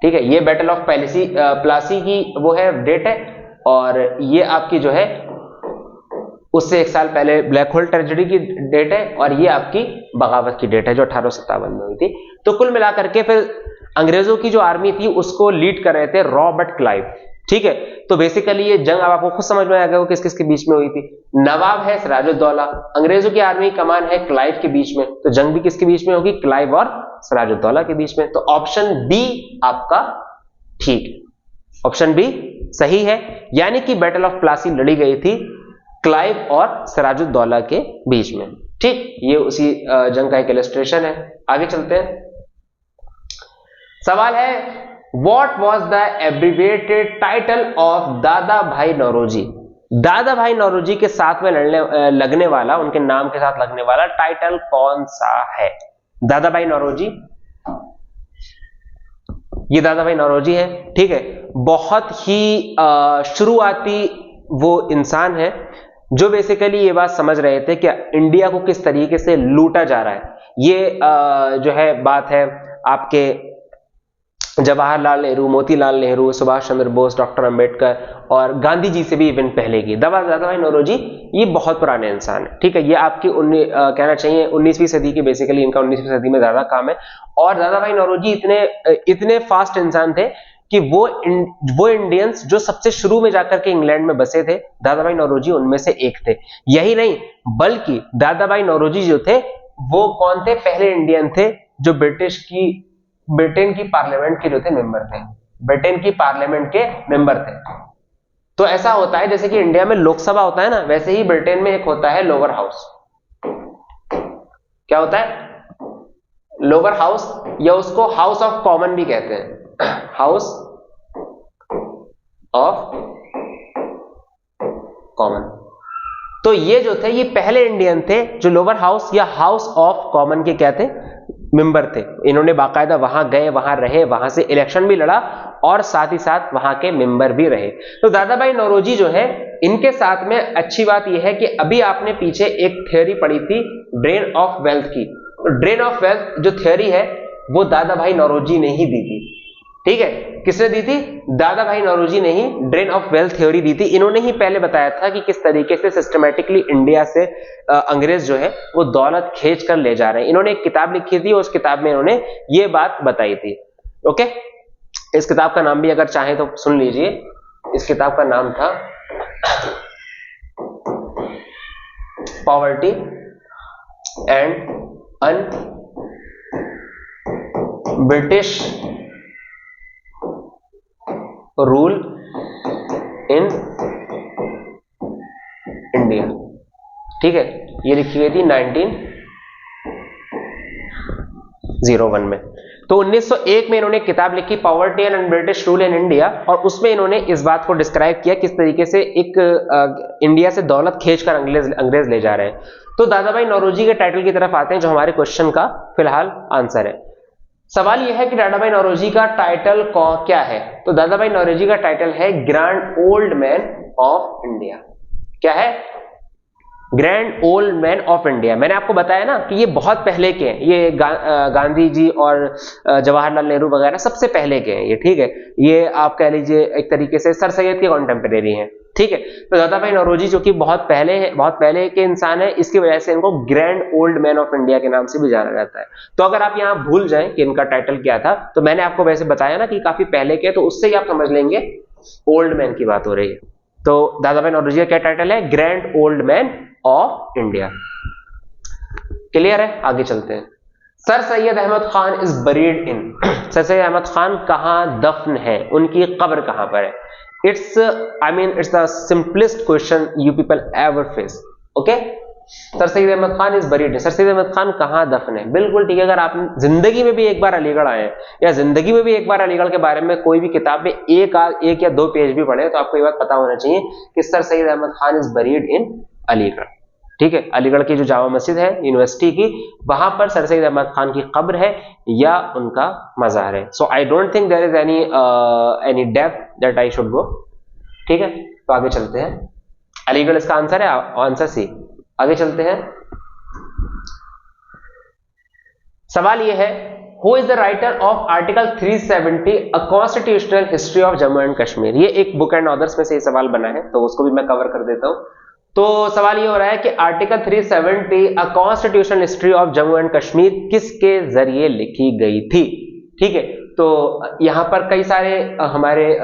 ठीक है। ये बैटल ऑफ प्लासी की वो है डेट है, और ये आपकी जो है उससे 1 साल पहले ब्लैक होल ट्रेजेडी की डेट है, और ये आपकी बगावत की डेट है जो 1857 में हुई थी। तो कुल मिलाकर के फिर अंग्रेजों की जो आर्मी थी उसको लीड कर रहे थे रॉबर्ट क्लाइव, ठीक है। तो बेसिकली ये जंग अब आपको खुद समझ में आ गया किस किस के बीच में हुई थी। नवाब है सिराजुद्दौला, अंग्रेजों की आर्मी कमान है क्लाइव के बीच में, तो जंग भी किसके बीच में होगी? क्लाइव और सिराजुद्दौला के बीच में। तो ऑप्शन बी आपका ठीक है, ऑप्शन बी सही है, यानी कि बैटल ऑफ प्लासी लड़ी गई थी क्लाइव और सिराजुद्दौला के बीच में, ठीक। ये उसी जंग का एक इलस्ट्रेशन है। आगे चलते हैं। सवाल है, what was the abbreviated title of दादा भाई नौरोजी? दादा भाई नौरोजी के साथ में लगने वाला, उनके नाम के साथ लगने वाला टाइटल कौन सा है? दादा भाई नौरोजी, ये दादा भाई नौरोजी है, ठीक है। बहुत ही शुरुआती वो इंसान है जो बेसिकली ये बात समझ रहे थे कि इंडिया को किस तरीके से लूटा जा रहा है। ये जो है बात है आपके जवाहरलाल नेहरू, मोतीलाल नेहरू, सुभाष चंद्र बोस, डॉक्टर अंबेडकर और गांधी जी से भी इवन पहले की। दादा भाई नौरोजी ये बहुत पुराने इंसान है, ठीक है। ये आपकी कहना चाहिए 19वीं सदी की, बेसिकली इनका 19वीं सदी में ज्यादा काम है। और दादा भाई नौरोजी इतने फास्ट इंसान थे कि वो इंडियंस जो सबसे शुरू में जाकर के इंग्लैंड में बसे थे, दादा भाई नौरोजी उनमें से एक थे। यही नहीं बल्कि दादा भाई नौरोजी जो थे वो कौन थे? पहले इंडियन थे जो ब्रिटेन की पार्लियामेंट के जो थे मेंबर थे, ब्रिटेन की पार्लियामेंट के मेंबर थे। तो ऐसा होता है जैसे कि इंडिया में लोकसभा होता है ना, वैसे ही ब्रिटेन में एक होता है लोअर हाउस। क्या होता है? लोअर हाउस, या उसको हाउस ऑफ कॉमन भी कहते हैं, हाउस ऑफ कॉमन। तो ये जो थे ये पहले इंडियन थे जो लोअर हाउस या हाउस ऑफ कॉमन के क्या थे? मेंबर थे। इन्होंने बाकायदा वहां गए, वहां रहे, वहां से इलेक्शन भी लड़ा और साथ ही साथ वहां के मेंबर भी रहे। तो दादा भाई नौरोजी जो है, इनके साथ में अच्छी बात यह है कि अभी आपने पीछे एक थ्योरी पढ़ी थी ड्रेन ऑफ वेल्थ की। ड्रेन ऑफ वेल्थ जो थ्योरी है वो दादा भाई नौरोजी ने ही दी थी, ठीक है। किसने दी थी? दादा भाई नौरोजी ने ही ड्रेन ऑफ वेल्थ थ्योरी दी थी। इन्होंने ही पहले बताया था कि किस तरीके से सिस्टमैटिकली इंडिया से अंग्रेज जो है वो दौलत खींच कर ले जा रहे हैं। इन्होंने एक किताब लिखी थी और उस किताब में इन्होंने ये बात बताई थी, ओके। इस किताब का नाम भी अगर चाहें तो सुन लीजिए। इस किताब का नाम था poverty and un British rule in India. ठीक है, ये लिखी गई थी 1901 में। तो 1901 में इन्होंने किताब लिखी poverty and British rule in India, और उसमें इन्होंने इस बात को डिस्क्राइब किया किस तरीके से एक इंडिया से दौलत खींचकर अंग्रेज ले जा रहे हैं। तो दादाभाई नौरोजी के टाइटल की तरफ आते हैं, जो हमारे क्वेश्चन का फिलहाल आंसर है। सवाल यह है कि दादाभाई नौरोजी का टाइटल क्या है? तो दादाभाई नौरोजी का टाइटल है grand old man of India. क्या है? Grand old man of India. मैंने आपको बताया ना कि ये बहुत पहले के हैं, ये गांधी जी और जवाहरलाल नेहरू वगैरह सबसे पहले के हैं ये। ठीक है, ये आप कह लीजिए एक तरीके से सर सैयद के कॉन्टेम्परेरी हैं। ठीक है, तो दादाभाई नौरोजी जो कि बहुत पहले के इंसान है, इसकी वजह से इनको grand old man of India के नाम से भी जाना जाता है। तो अगर आप यहाँ भूल जाएं कि इनका टाइटल क्या था, तो मैंने आपको वैसे बताया ना कि काफी पहले के, तो उससे ही आप समझ लेंगे ओल्ड मैन की बात हो रही है। तो दादाभाई नौरोजी का क्या टाइटल है? Grand old man of India. Clear है? आगे चलते हैं। Sir Syed Ahmed Khan is buried in. Sir Syed Ahmed Khan कहां दफन है, उनकी कब्र कहां पर है? It's the simplest question you people ever face. Okay, sir Syed Ahmed Khan is buried in. Sir Syed Ahmed Khan कहां दफन है? बिल्कुल ठीक है। अगर आप जिंदगी में भी एक बार अलीगढ़ आए या जिंदगी में भी एक बार अलीगढ़ के बारे में कोई भी किताब में एक या दो पेज भी पढ़े, तो आपको ये बात पता होना चाहिए कि sir Syed Ahmed Khan is buried in Aligarh. ठीक है, अलीगढ़ की जो जामा मस्जिद है यूनिवर्सिटी की, वहां पर सर सैयद अहमद खान की कब्र है या उनका मजार है। So I don't think there is any depth that I should go. ठीक है, तो आगे चलते हैं। अलीगढ़ इसका आंसर है, आंसर सी। आगे चलते हैं। सवाल यह है, who is the writer of article 370 a constitutional history of Jammu and Kashmir? ये एक बुक एंड ऑथर्स में से ये सवाल बना है, तो उसको भी मैं कवर कर देता हूं। तो सवाल ये हो रहा है कि article 370 a constitutional history of Jammu and Kashmir किसके जरिए लिखी गई थी? ठीक है, तो यहां पर कई सारे हमारे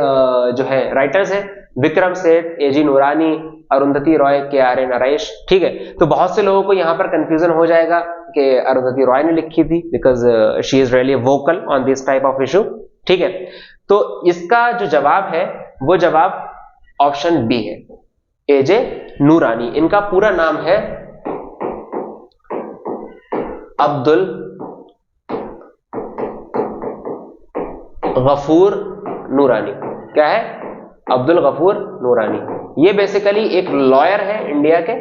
जो है राइटर्स हैं, विक्रम सेठ, एजी नूरानी, अरुंधति रॉय, के आर ए नरेश। ठीक है, तो बहुत से लोगों को यहां पर कंफ्यूजन हो जाएगा कि अरुंधति रॉय ने लिखी थी, because she is really vocal on this type of issue. ठीक है, तो इसका जो जवाब है वो जवाब ऑप्शन बी है, एजे नूरानी। इनका पूरा नाम है अब्दुल गफूर नूरानी। क्या है? अब्दुल गफूर नूरानी। ये बेसिकली एक लॉयर है इंडिया के।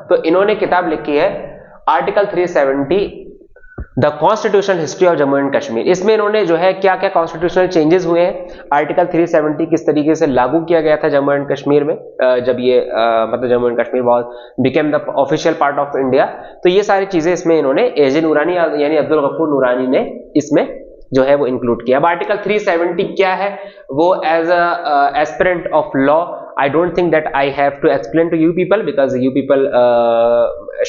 तो इन्होंने किताब लिखी है article 370 the constitutional history of Jammu and Kashmir. इसमें इन्होंने जो है क्या क्या कॉन्स्टिट्यूशनल चेंजेस हुए हैं, आर्टिकल 370 किस तरीके से लागू किया गया था जम्मू एंड कश्मीर में, जब ये मतलब Jammu and Kashmir became the official part of India. तो ये सारी चीजें इसमें इन्होंने एजे नूरानी यानी अब्दुल गफूर नूरानी ने इसमें जो है वो इंक्लूड किया। अब आर्टिकल 370 क्या है, वो as aspirant of law I don't think that I have to explain to you people because you people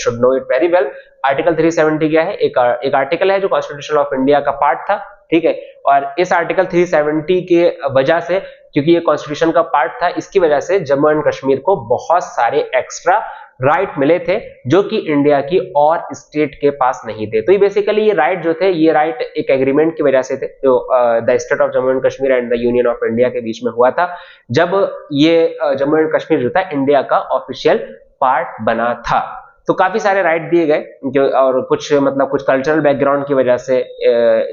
should know it very well. Article 370 क्या है? एक आर्टिकल है जो कॉन्स्टिट्यूशन ऑफ इंडिया का पार्ट था। ठीक है, और इस आर्टिकल 370 के वजह से, क्योंकि ये कॉन्स्टिट्यूशन का पार्ट था, इसकी वजह से जम्मू एंड कश्मीर को बहुत सारे एक्स्ट्रा राइट मिले थे जो कि इंडिया की और स्टेट के पास नहीं थे। तो ये बेसिकली ये राइट जो थे, ये राइट एक एग्रीमेंट की वजह से थे जो the state of Jammu and Kashmir and the union of India के बीच में हुआ था, जब ये जम्मू एंड कश्मीर जो था इंडिया का ऑफिशियल पार्ट बना था। तो काफी सारे राइट दिए गए जो, और कुछ मतलब कुछ कल्चरल बैकग्राउंड की वजह से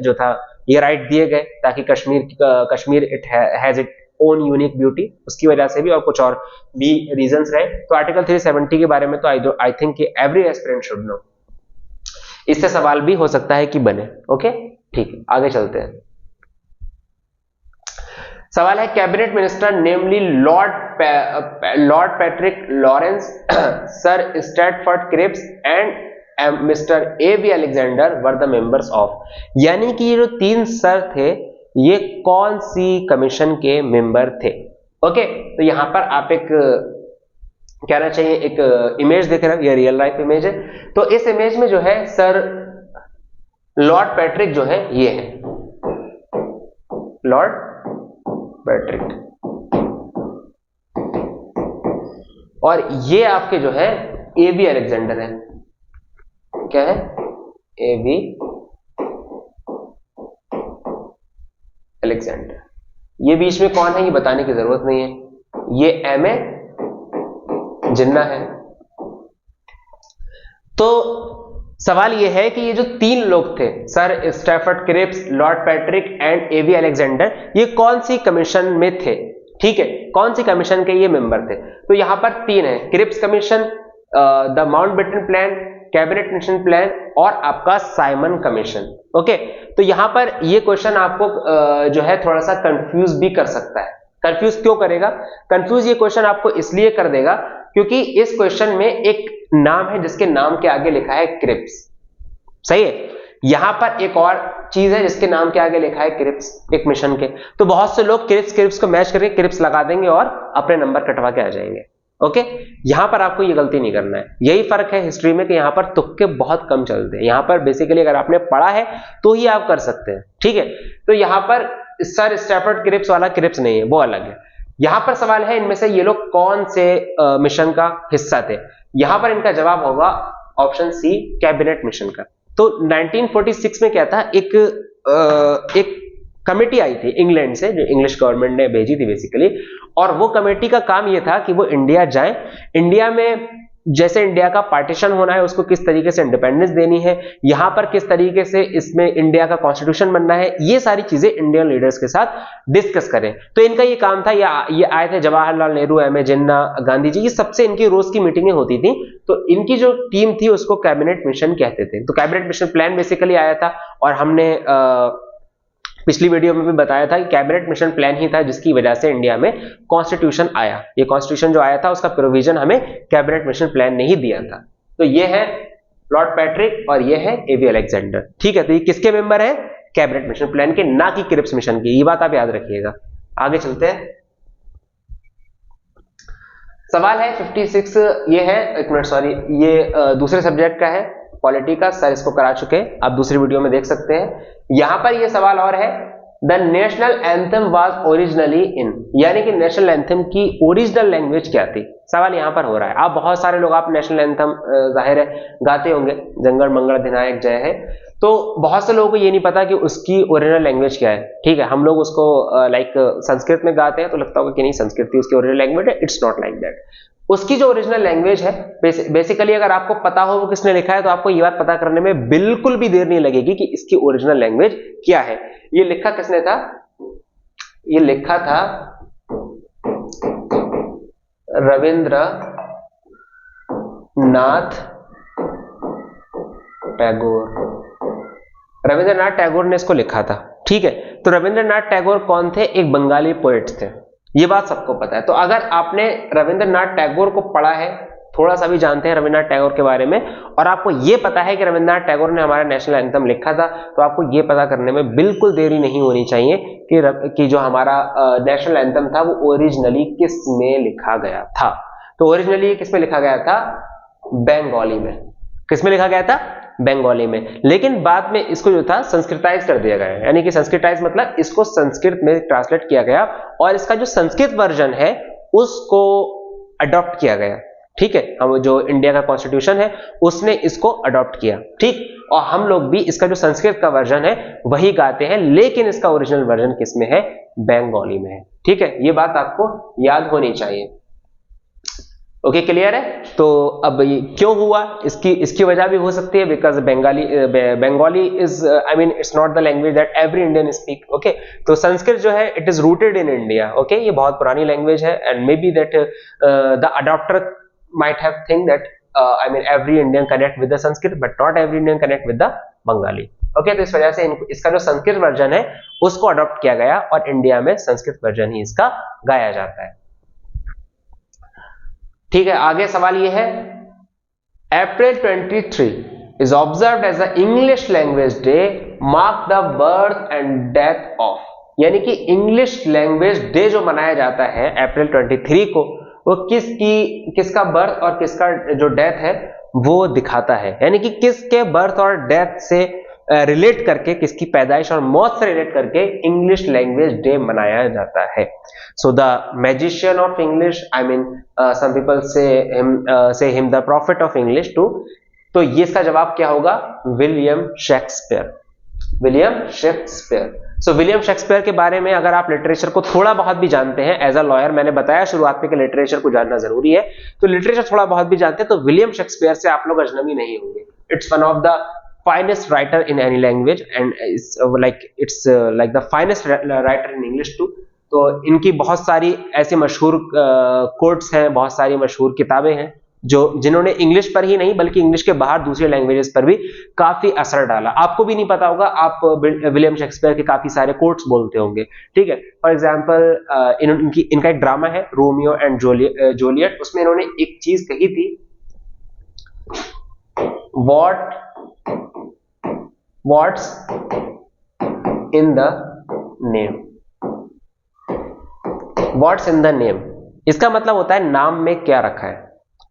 जो था ये राइट दिए गए ताकि Kashmir it has it own unique beauty, उसकी वजह से भी, और कुछ और भी रीजंस रहे। तो आर्टिकल 370 के बारे में तो I think every aspirant should know. इससे सवाल भी हो सकता है कि बने। ओके, ठीक है, आगे चलते हैं। सवाल है, cabinet minister namely Lord Patrick Lawrence, sir Stratford Cripps and mister A B. Alexander were the members of. यानी कि ये जो तीन सर थे, ये कौन सी कमीशन के मेंबर थे? ओके, तो यहां पर आप एक कहना चाहिए एक इमेज देख रहे हो, ये रियल लाइफ इमेज है। तो इस इमेज में जो है सर लॉर्ड पैट्रिक जो है ये है लॉर्ड पैट्रिक, और ये आपके जो है ए.बी. अलेक्जेंडर है। क्या है, एवी अलेक्जेंडर। ये बीच में कौन है ये बताने की जरूरत नहीं है, ये एम ए जिन्ना है। तो सवाल ये है कि ये जो तीन लोग थे, sir Stafford Cripps, Lord Patrick and A V Alexander, ये कौन सी कमीशन में थे, ठीक है, कौन सी कमीशन के ये मेंबर थे। तो यहां पर तीन है, Cripps commission, the Mountbatten plan, cabinet mission plan और आपका साइमन कमीशन। ओके, तो यहां पर ये क्वेश्चन आपको जो है थोड़ा सा कंफ्यूज भी कर सकता है। कंफ्यूज क्यों करेगा? कंफ्यूज ये क्वेश्चन आपको इसलिए कर देगा क्योंकि इस क्वेश्चन में एक नाम है जिसके नाम के आगे लिखा है क्रिप्स, सही है। यहां पर एक और चीज है जिसके नाम के आगे लिखा है क्रिप्स, एक मिशन के। तो बहुत से लोग क्रिप्स को मैच करके क्रिप्स लगा देंगे और अपने नंबर कटवा के आ जाएंगे। ओके, यहां पर आपको ये गलती नहीं करना है। यही फर्क है हिस्ट्री में कि यहां पर तुक्के बहुत कम चलते हैं। यहां पर बेसिकली अगर आपने पढ़ा है तो ही आप कर सकते हैं, ठीक है। तो यहां पर सर स्टैफर्ड क्रिप्स वाला क्रिप्स नहीं है, वो अलग है। यहां पर सवाल है इनमें से ये लोग कौन से मिशन का हिस्सा थे। यहां पर इनका जवाब होगा ऑप्शन सी, कैबिनेट मिशन का। तो 1946 में क्या था, एक कमेटी आई थी इंग्लैंड से, जो इंग्लिश गवर्नमेंट ने भेजी थी बेसिकली, और वो कमेटी का काम ये था कि वो इंडिया जाए, इंडिया में जैसे इंडिया का पार्टीशन होना है उसको किस तरीके से इंडिपेंडेंस देनी है, यहां पर किस तरीके से इसमें इंडिया का कॉन्स्टिट्यूशन बनना है, ये सारी चीजें इंडियन लीडर्स के साथ डिस्कस करें। तो इनका ये काम था, ये आए थे जवाहरलाल नेहरू, एम ए जिन्ना, गांधी जी, ये सबसे इनकी रोज की मीटिंगें होती थी। तो इनकी जो टीम थी उसको कैबिनेट मिशन कहते थे। तो कैबिनेट मिशन प्लान बेसिकली आया था, और हमने पिछली वीडियो में भी बताया था कि कैबिनेट मिशन प्लान ही था जिसकी वजह से इंडिया में कॉन्स्टिट्यूशन आया। ये कॉन्स्टिट्यूशन जो आया था उसका प्रोविजन हमें कैबिनेट मिशन प्लान ने ही दिया था। तो ये है लॉर्ड पैट्रिक और ये है एवी अलेक्जेंडर, ठीक है। तो ये किसके मेंबर है? कैबिनेट मिशन प्लान के, ना कि क्रिप्स मिशन की। ये बात आप याद रखिएगा। आगे चलते हैं, सवाल है 56। ये है, एक मिनट सॉरी, ये दूसरे सब्जेक्ट का है, पॉलिटी का। सर इसको करा चुके हैं, आप दूसरी वीडियो में देख सकते हैं। यहां पर ये सवाल और है, the national anthem was originally in, यानी कि नेशनल एंथम की ओरिजिनल लैंग्वेज क्या थी। सवाल यहां पर हो रहा है। आप बहुत सारे लोग आप नेशनल एंथम जाहिर है गाते होंगे, जंगल मंगल अधिनायक जय है। तो बहुत से लोगों को ये नहीं पता कि उसकी ओरिजिनल लैंग्वेज क्या है, ठीक है। हम लोग उसको लाइक संस्कृत में गाते हैं तो लगता होगा कि नहीं संस्कृत ही उसकी ओरिजिनल लैंग्वेज है। It's not like that. उसकी जो ओरिजिनल लैंग्वेज है बेसिकली अगर आपको पता हो वो किसने लिखा है तो आपको ये बात पता करने में बिल्कुल भी देर नहीं लगेगी कि इसकी ओरिजिनल लैंग्वेज क्या है। ये लिखा किसने था? ये लिखा था रविंद्रनाथ टैगोर। रविंद्रनाथ टैगोर ने इसको लिखा था, ठीक है। तो रविंद्रनाथ टैगोर कौन थे? एक बंगाली पोएट थे, ये बात सबको पता है। तो अगर आपने रविंद्रनाथ टैगोर को पढ़ा है, थोड़ा सा भी जानते हैं रविंद्रनाथ टैगोर के बारे में, और आपको यह पता है कि रविंद्रनाथ टैगोर ने हमारा नेशनल एंथम लिखा था, तो आपको यह पता करने में बिल्कुल देरी नहीं होनी चाहिए कि जो हमारा नेशनल एंथम था वो ओरिजिनली किस में लिखा गया था। तो ओरिजिनली किस में लिखा गया था? बंगाली में। किस में लिखा गया था? बंगाली में। लेकिन बाद में इसको जो था संस्कृताइज कर दिया गया, यानी कि संस्कृताइज मतलब इसको संस्कृत में ट्रांसलेट किया गया और इसका जो संस्कृत वर्जन है उसको अडॉप्ट किया गया, ठीक है। हम जो इंडिया का कॉन्स्टिट्यूशन है उसने इसको अडॉप्ट किया, ठीक। और हम लोग भी इसका जो संस्कृत का वर्जन है वही गाते हैं, लेकिन इसका ओरिजिनल वर्जन किस में है? बंगाली में है, ठीक है। ये बात आपको याद होनी चाहिए। ओके, क्लियर है? तो अब ये क्यों हुआ, इसकी वजह भी हो सकती है, because Bengali is I mean it's not the language that every Indian speak, okay. तो संस्कृत जो है it is rooted in India, okay. ये बहुत पुरानी लैंग्वेज है and may be that the adopter might have think that I mean every Indian connect with the Sanskrit but not every Indian connect with the Bengali, okay। तो इस वजह से इसका जो संस्कृत वर्जन है उसको अडॉप्ट किया गया और इंडिया में संस्कृत वर्जन ही इसका गाया जाता है, ठीक है। आगे सवाल ये है, April 23 is observed as the English language day, mark the birth and death of, यानी कि इंग्लिश लैंग्वेज डे जो मनाया जाता है अप्रैल 23 को, वो किसका बर्थ और किसका जो डेथ है वो दिखाता है, यानी कि किसके बर्थ और डेथ से रिलेट करके, किसकी पैदाइश और मौत से रिलेट करके इंग्लिश लैंग्वेज डे मनाया जाता है। So the magician of English, I mean some people say him the prophet of English too तो ये इसका जवाब क्या होगा? William Shakespeare. William Shakespeare. So William Shakespeare के बारे में अगर आप लिटरेचर को थोड़ा बहुत भी जानते हैं, एज अ लॉयर मैंने बताया शुरुआत में कि लिटरेचर को जानना जरूरी है, तो लिटरेचर थोड़ा बहुत भी जानते हैं तो विलियम शेक्सपियर से आप लोग अजनबी नहीं होंगे। It's one of the finest writer in any language and it's like the finest writer in English too। तो इनकी बहुत सारी ऐसी मशहूर कोट्स हैं, बहुत सारी मशहूर किताबें हैं जो जिन्होंने इंग्लिश पर ही नहीं बल्कि इंग्लिश के बाहर दूसरे लैंग्वेजेस पर भी काफी असर डाला। आपको भी नहीं पता होगा, आप विलियम शेक्सपियर के काफी सारे कोट्स बोलते होंगे, ठीक है। फॉर एग्जांपल इनका एक ड्रामा है रोमियो एंड जूलियट, उसमें इन्होंने एक चीज कही थी, What's in the name? What's in the name? इसका मतलब होता है नाम में क्या रखा है,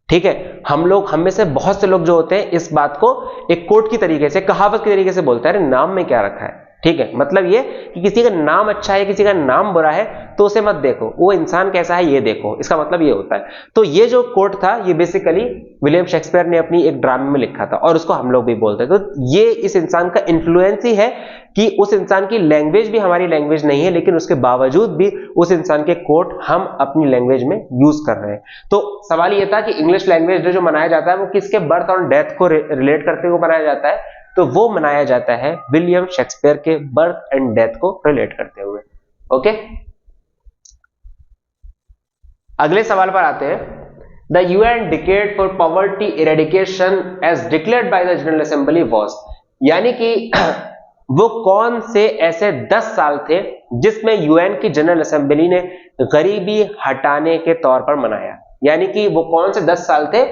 ठीक है। हम में से बहुत से लोग जो होते हैं इस बात को एक कोट की तरीके से, कहावत की तरीके से बोलते हैं, अरे नाम में क्या रखा है, ठीक है। मतलब ये कि किसी का नाम अच्छा है, किसी का नाम बुरा है तो उसे मत देखो, वो इंसान कैसा है ये देखो, इसका मतलब ये होता है। तो ये जो कोट था ये बेसिकली विलियम शेक्सपियर ने अपनी एक ड्रामे में लिखा था और उसको हम लोग भी बोलते हैं। तो ये इस इंसान का इन्फ्लुएंस ही है कि उस इंसान की लैंग्वेज भी हमारी लैंग्वेज नहीं है, लेकिन उसके बावजूद भी उस इंसान के कोट हम अपनी लैंग्वेज में यूज कर रहे हैं। तो सवाल ये था कि इंग्लिश लैंग्वेज डे जो मनाया जाता है वो किसके बर्थ और डेथ को रिलेट करते हुए मनाया जाता है? तो वो मनाया जाता है विलियम शेक्सपियर के बर्थ एंड डेथ को रिलेट करते हुए। ओके, अगले सवाल पर आते हैं। The UN decade for poverty eradication as declared by the general assembly was, यानी कि वो कौन से ऐसे 10 साल थे जिसमें यूएन की जनरल असेंबली ने गरीबी हटाने के तौर पर मनाया, यानी कि वो कौन से 10 साल थे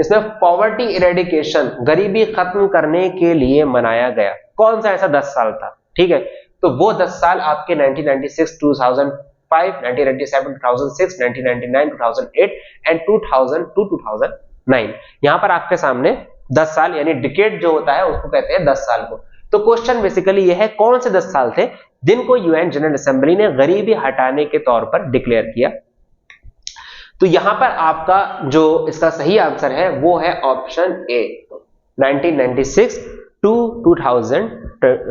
इसमें पॉवर्टी इरेडिकेशन, गरीबी खत्म करने के लिए मनाया गया? कौन सा ऐसा 10 साल था, ठीक है। तो वो 10 साल आपके 1996, 2005, 1997, 2006, 1999, 2008 एंड 2000 to 2009। यहां पर आपके सामने 10 साल यानी डिकेड जो होता है उसको कहते हैं 10 साल को। तो क्वेश्चन बेसिकली ये है, कौन से 10 साल थे जिनको यूएन जनरल असेंबली ने गरीबी हटाने के तौर पर डिक्लेयर किया? तो यहां पर आपका जो इसका सही आंसर है वो है ऑप्शन ए, 1996 to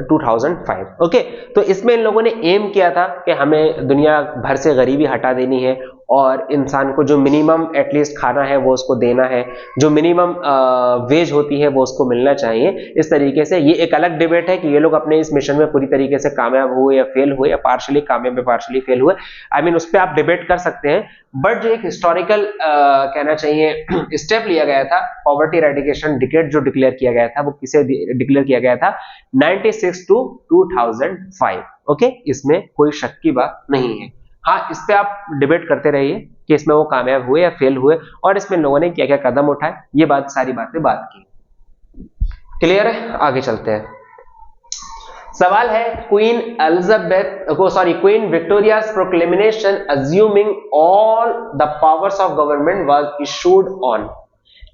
2005। ओके, तो इसमें इन लोगों ने एम किया था कि हमें दुनिया भर से गरीबी हटा देनी है और इंसान को जो मिनिमम एटलीस्ट खाना है वो उसको देना है, जो मिनिमम वेज होती है वो उसको मिलना चाहिए। इस तरीके से ये एक अलग डिबेट है कि ये लोग अपने इस मिशन में पूरी तरीके से कामयाब हुए या फेल हुए या पार्शली कामयाब या पार्शली फेल हुए, आई मीन उस पर आप डिबेट कर सकते हैं। बट जो एक हिस्टोरिकल कहना चाहिए स्टेप लिया गया था, पॉवर्टी इरेडिकेशन डिकेड जो डिक्लेयर किया गया था वो किसे डिक्लेयर किया गया था? 96 to 2005। ओके, इसमें कोई शक की बात नहीं है। हाँ, इस पे आप डिबेट करते रहिए कि इसमें वो कामयाब हुए या फेल हुए और इसमें लोगों ने क्या क्या कदम उठाए, ये सारी बातें बात की। क्लियर है? आगे चलते हैं। सवाल है queen Victoria's proclamation assuming all the powers of government was issued on,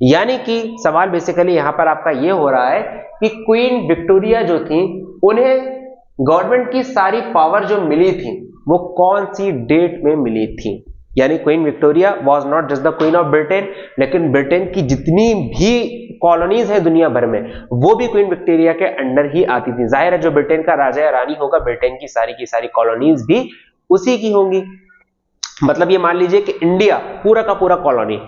यानी कि सवाल बेसिकली यहां पर आपका ये हो रहा है कि क्वीन विक्टोरिया जो थी उन्हें गवर्नमेंट की सारी पावर जो मिली थी वो कौन सी डेट में मिली थी? यानी queen Victoria was not just the queen of Britain, लेकिन ब्रिटेन की जितनी भी कॉलोनीज है दुनिया भर में वो भी क्वीन विक्टोरिया के अंडर ही आती थी। जाहिर है जो ब्रिटेन का राजा या रानी होगा, ब्रिटेन की सारी कॉलोनीज भी उसी की होंगी। मतलब ये मान लीजिए कि इंडिया पूरा का पूरा कॉलोनी,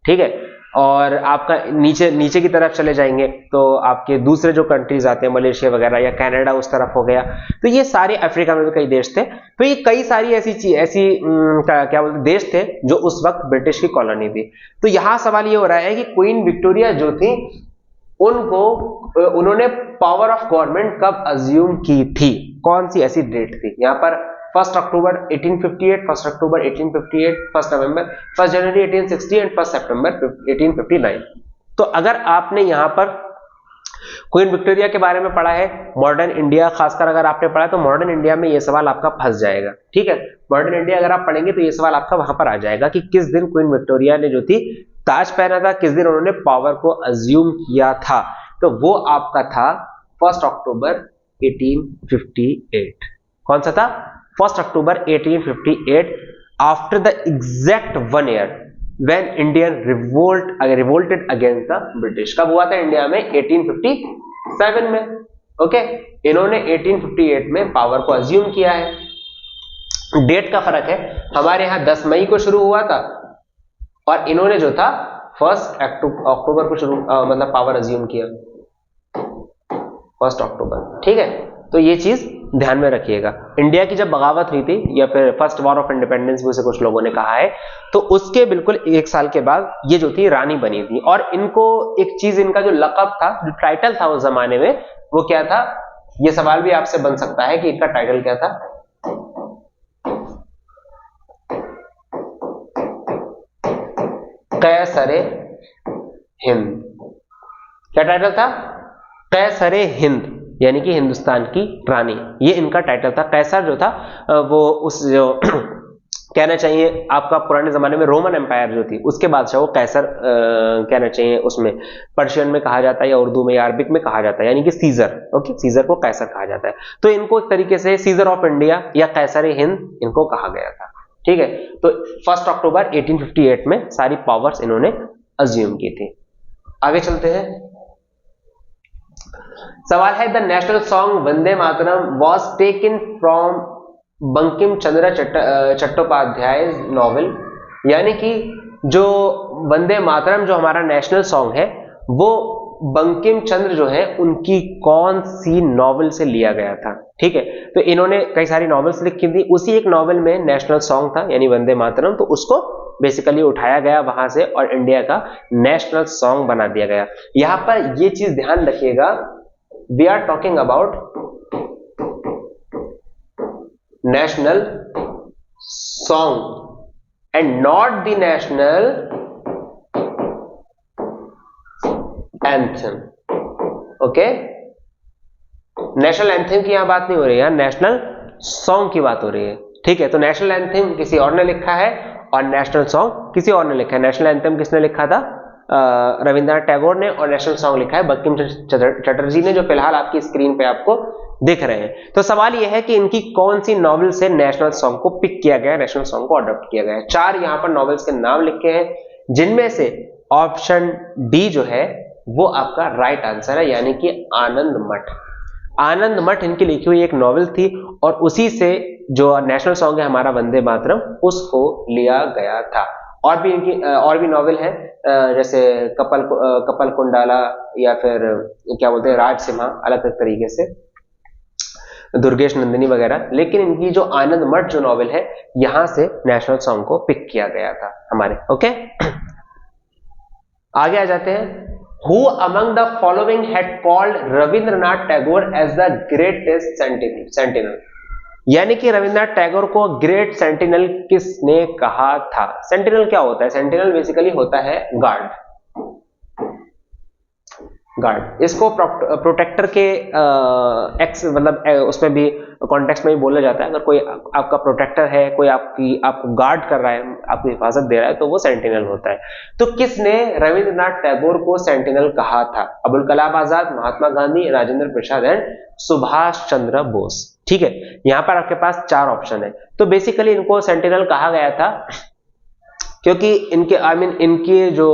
ठीक है, और आपका नीचे की तरफ चले जाएंगे तो आपके दूसरे जो कंट्रीज आते हैं, मलेशिया वगैरह या कनाडा उस तरफ हो गया, तो ये सारे अफ्रीका में भी कई देश थे। तो ये कई सारी ऐसी क्या बोलते देश थे जो उस वक्त ब्रिटिश की कॉलोनी थी। तो यहां सवाल ये हो रहा है कि क्वीन विक्टोरिया जो थी उन्होंने पावर ऑफ गवर्नमेंट कब अज्यूम की थी, कौन सी ऐसी डेट थी? यहां पर 1 अक्टूबर 1858, 1 अक्टूबर 1858, 1 नवंबर, 1 जनवरी 1860 एंड 1 सितंबर 1859। तो अगर आपने यहां पर क्वीन विक्टोरिया के बारे में पढ़ा है, मॉडर्न इंडिया खासकर अगर आपने पढ़ा है तो मॉडर्न इंडिया में यह सवाल आपका फंस जाएगा, ठीक है। मॉडर्न इंडिया अगर आप पढ़ेंगे तो यह सवाल आपका वहां पर आ जाएगा कि किस दिन क्वीन विक्टोरिया ने जो थी ताज पहना था, किस दिन उन्होंने पावर को अज्यूम किया था। तो वो आपका था 1 अक्टूबर 1858। कौन सा था? 1 अक्टूबर 1858, after the exact 1 year, when Indian revolted against the British. कब हुआ था इंडिया में? 1857 में। ओके, इन्होंने 1858 में पावर को अज्यूम किया है। डेट का फर्क है, हमारे यहां 10 मई को शुरू हुआ था और इन्होंने जो था 1 अक्टूबर को शुरू मतलब पावर अज्यूम किया, 1 अक्टूबर। ठीक है, तो ये चीज ध्यान में रखिएगा। इंडिया की जब बगावत हुई थी या फिर फर्स्ट वॉर ऑफ इंडिपेंडेंस भी उसे कुछ लोगों ने कहा है, तो उसके बिल्कुल 1 साल के बाद ये जो थी रानी बनी थी। और इनको एक चीज, इनका जो लक़ब था, जो टाइटल था उस जमाने में, वो क्या था? ये सवाल भी आपसे बन सकता है कि इनका टाइटल क्या था। कैसरे हिंद। क्या टाइटल था? कैसरे हिंद, यानी कि हिंदुस्तान की रानी। ये इनका टाइटल था। कैसर जो था वो उस जो कहना चाहिए आपका पुराने जमाने में रोमन एम्पायर जो थी उसके बादशाह, वो कैसर कहना चाहिए, उसमें पर्शियन में कहा जाता है या उर्दू में या अरबिक में कहा जाता है, यानी कि सीजर। ओके, सीजर को कैसर कहा जाता है। तो इनको एक तरीके से सीजर ऑफ इंडिया या कैसर हिंद इनको कहा गया था। ठीक है, तो 1 अक्टूबर 1858 में सारी पावर्स इन्होंने अज्यूम की थी। आगे चलते हैं। सवाल है, the national song Vande Mataram was taken from Bankim Chandra Chattopadhyay novel. यानी कि जो वंदे मातरम जो हमारा नेशनल सॉन्ग है, वो बंकिम चंद्र जो है उनकी कौन सी नॉवेल से लिया गया था। ठीक है, तो इन्होंने कई सारी नॉवेल्स लिखी थी, उसी एक नॉवेल में नेशनल सॉन्ग था यानी वंदे मातरम, तो उसको बेसिकली उठाया गया वहां से और इंडिया का नेशनल सॉन्ग बना दिया गया। यहां पर ये चीज ध्यान रखिएगा, we are talking about national song and not the national anthem. Okay, national anthem की यहां बात नहीं हो रही है, नेशनल सॉन्ग की बात हो रही है। ठीक है, तो नेशनल एंथम किसी और ने लिखा है और नेशनल सॉन्ग किसी और ने लिखा है। नेशनल एंथम किसने लिखा था? रविंद्रनाथ टैगोर ने, और नेशनल सॉन्ग लिखा है बंकिम चटर्जी ने, जो फिलहाल आपकी स्क्रीन पे आपको दिख रहे हैं। तो सवाल यह है कि इनकी कौन सी नॉवेल से नेशनल सॉन्ग को पिक किया गया, नेशनल सॉन्ग को अडॉप्ट किया गया है। 4 यहां पर नॉवेल्स के नाम लिखे हैं, जिनमें से ऑप्शन डी जो है वो आपका राइट आंसर है, यानी कि आनंद मठ। आनंद मठ इनकी लिखी हुई एक नॉवेल थी और उसी से जो नेशनल सॉन्ग है हमारा वंदे मातरम, उसको लिया गया था। और भी इनकी और भी नॉवेल है, जैसे कपल कुंडाला या फिर क्या बोलते हैं राज सिम्हा, अलग अलग तरीके से, दुर्गेश नंदिनी वगैरह। लेकिन इनकी जो आनंद मठ जो नॉवेल है, यहां से नेशनल सॉन्ग को पिक किया गया था हमारे। ओके, आगे आ जाते हैं। Who among the following had called Rabindranath Tagore as the greatest sentinel? यानी कि रविंद्रनाथ टैगोर को ग्रेट सेंटिनल किसने कहा था? सेंटिनल क्या होता है? सेंटिनल बेसिकली होता है गार्ड। इसको प्रोटेक्टर के एक्स मतलब उसमें भी कॉन्टेक्स्ट में भी बोला जाता है। अगर कोई आपका प्रोटेक्टर है, कोई आपको गार्ड कर रहा है, आपको हिफाजत दे रहा है, तो वो सेंटिनल होता है। तो किसने रविंद्रनाथ टैगोर को सेंटिनल कहा था? अबुल कलाम आजाद, महात्मा गांधी, राजेंद्र प्रसाद एंड सुभाष चंद्र बोस। ठीक है, यहां पर आपके पास 4 ऑप्शन है। तो बेसिकली इनको सेंटिनल कहा गया था क्योंकि इनके इनकी जो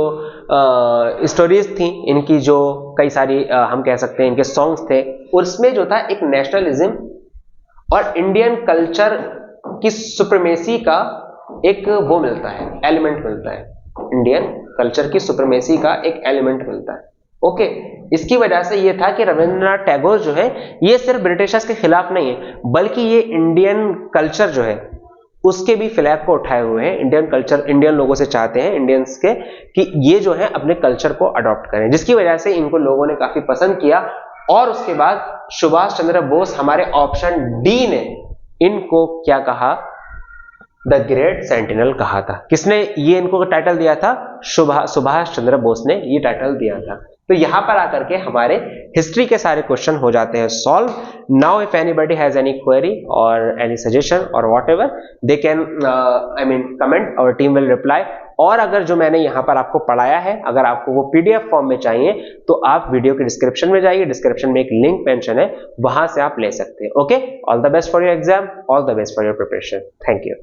स्टोरीज थी, इनकी जो कई सारी हम कह सकते हैं इनके सॉन्ग्स थे, उसमें जो था एक नेशनलिज्म और इंडियन कल्चर की सुप्रीमेसी का एक वो मिलता है, एलिमेंट मिलता है। इंडियन कल्चर की सुप्रीमेसी का एक एलिमेंट मिलता है। ओके, इसकी वजह से ये था कि रविंद्रनाथ टैगोर जो है ये सिर्फ ब्रिटिशर्स के खिलाफ नहीं है, बल्कि ये इंडियन कल्चर जो है उसके भी फ्लैग को उठाए हुए हैं। इंडियन कल्चर, इंडियन लोगों से चाहते हैं, इंडियंस के, कि ये जो है अपने कल्चर को अडॉप्ट करें, जिसकी वजह से इनको लोगों ने काफी पसंद किया। और उसके बाद सुभाष चंद्र बोस, हमारे ऑप्शन डी ने इनको क्या कहा? द ग्रेट सेंटिनल कहा था। किसने ये इनको टाइटल दिया था? सुभाष चंद्र बोस ने ये टाइटल दिया था। तो यहां पर आकर के हमारे हिस्ट्री के सारे क्वेश्चन हो जाते हैं solve. Now if anybody has any query और एनी सजेशन और व्हाटएवर, दे कैन कमेंट, और टीम विल रिप्लाई। और अगर जो मैंने यहां पर आपको पढ़ाया है, अगर आपको वो पीडीएफ फॉर्म में चाहिए, तो आप वीडियो के डिस्क्रिप्शन में जाइए, डिस्क्रिप्शन में एक लिंक मेंशन है, वहां से आप ले सकते हैं। Okay, all the best for your exam, all the best for your preparation. Thank you.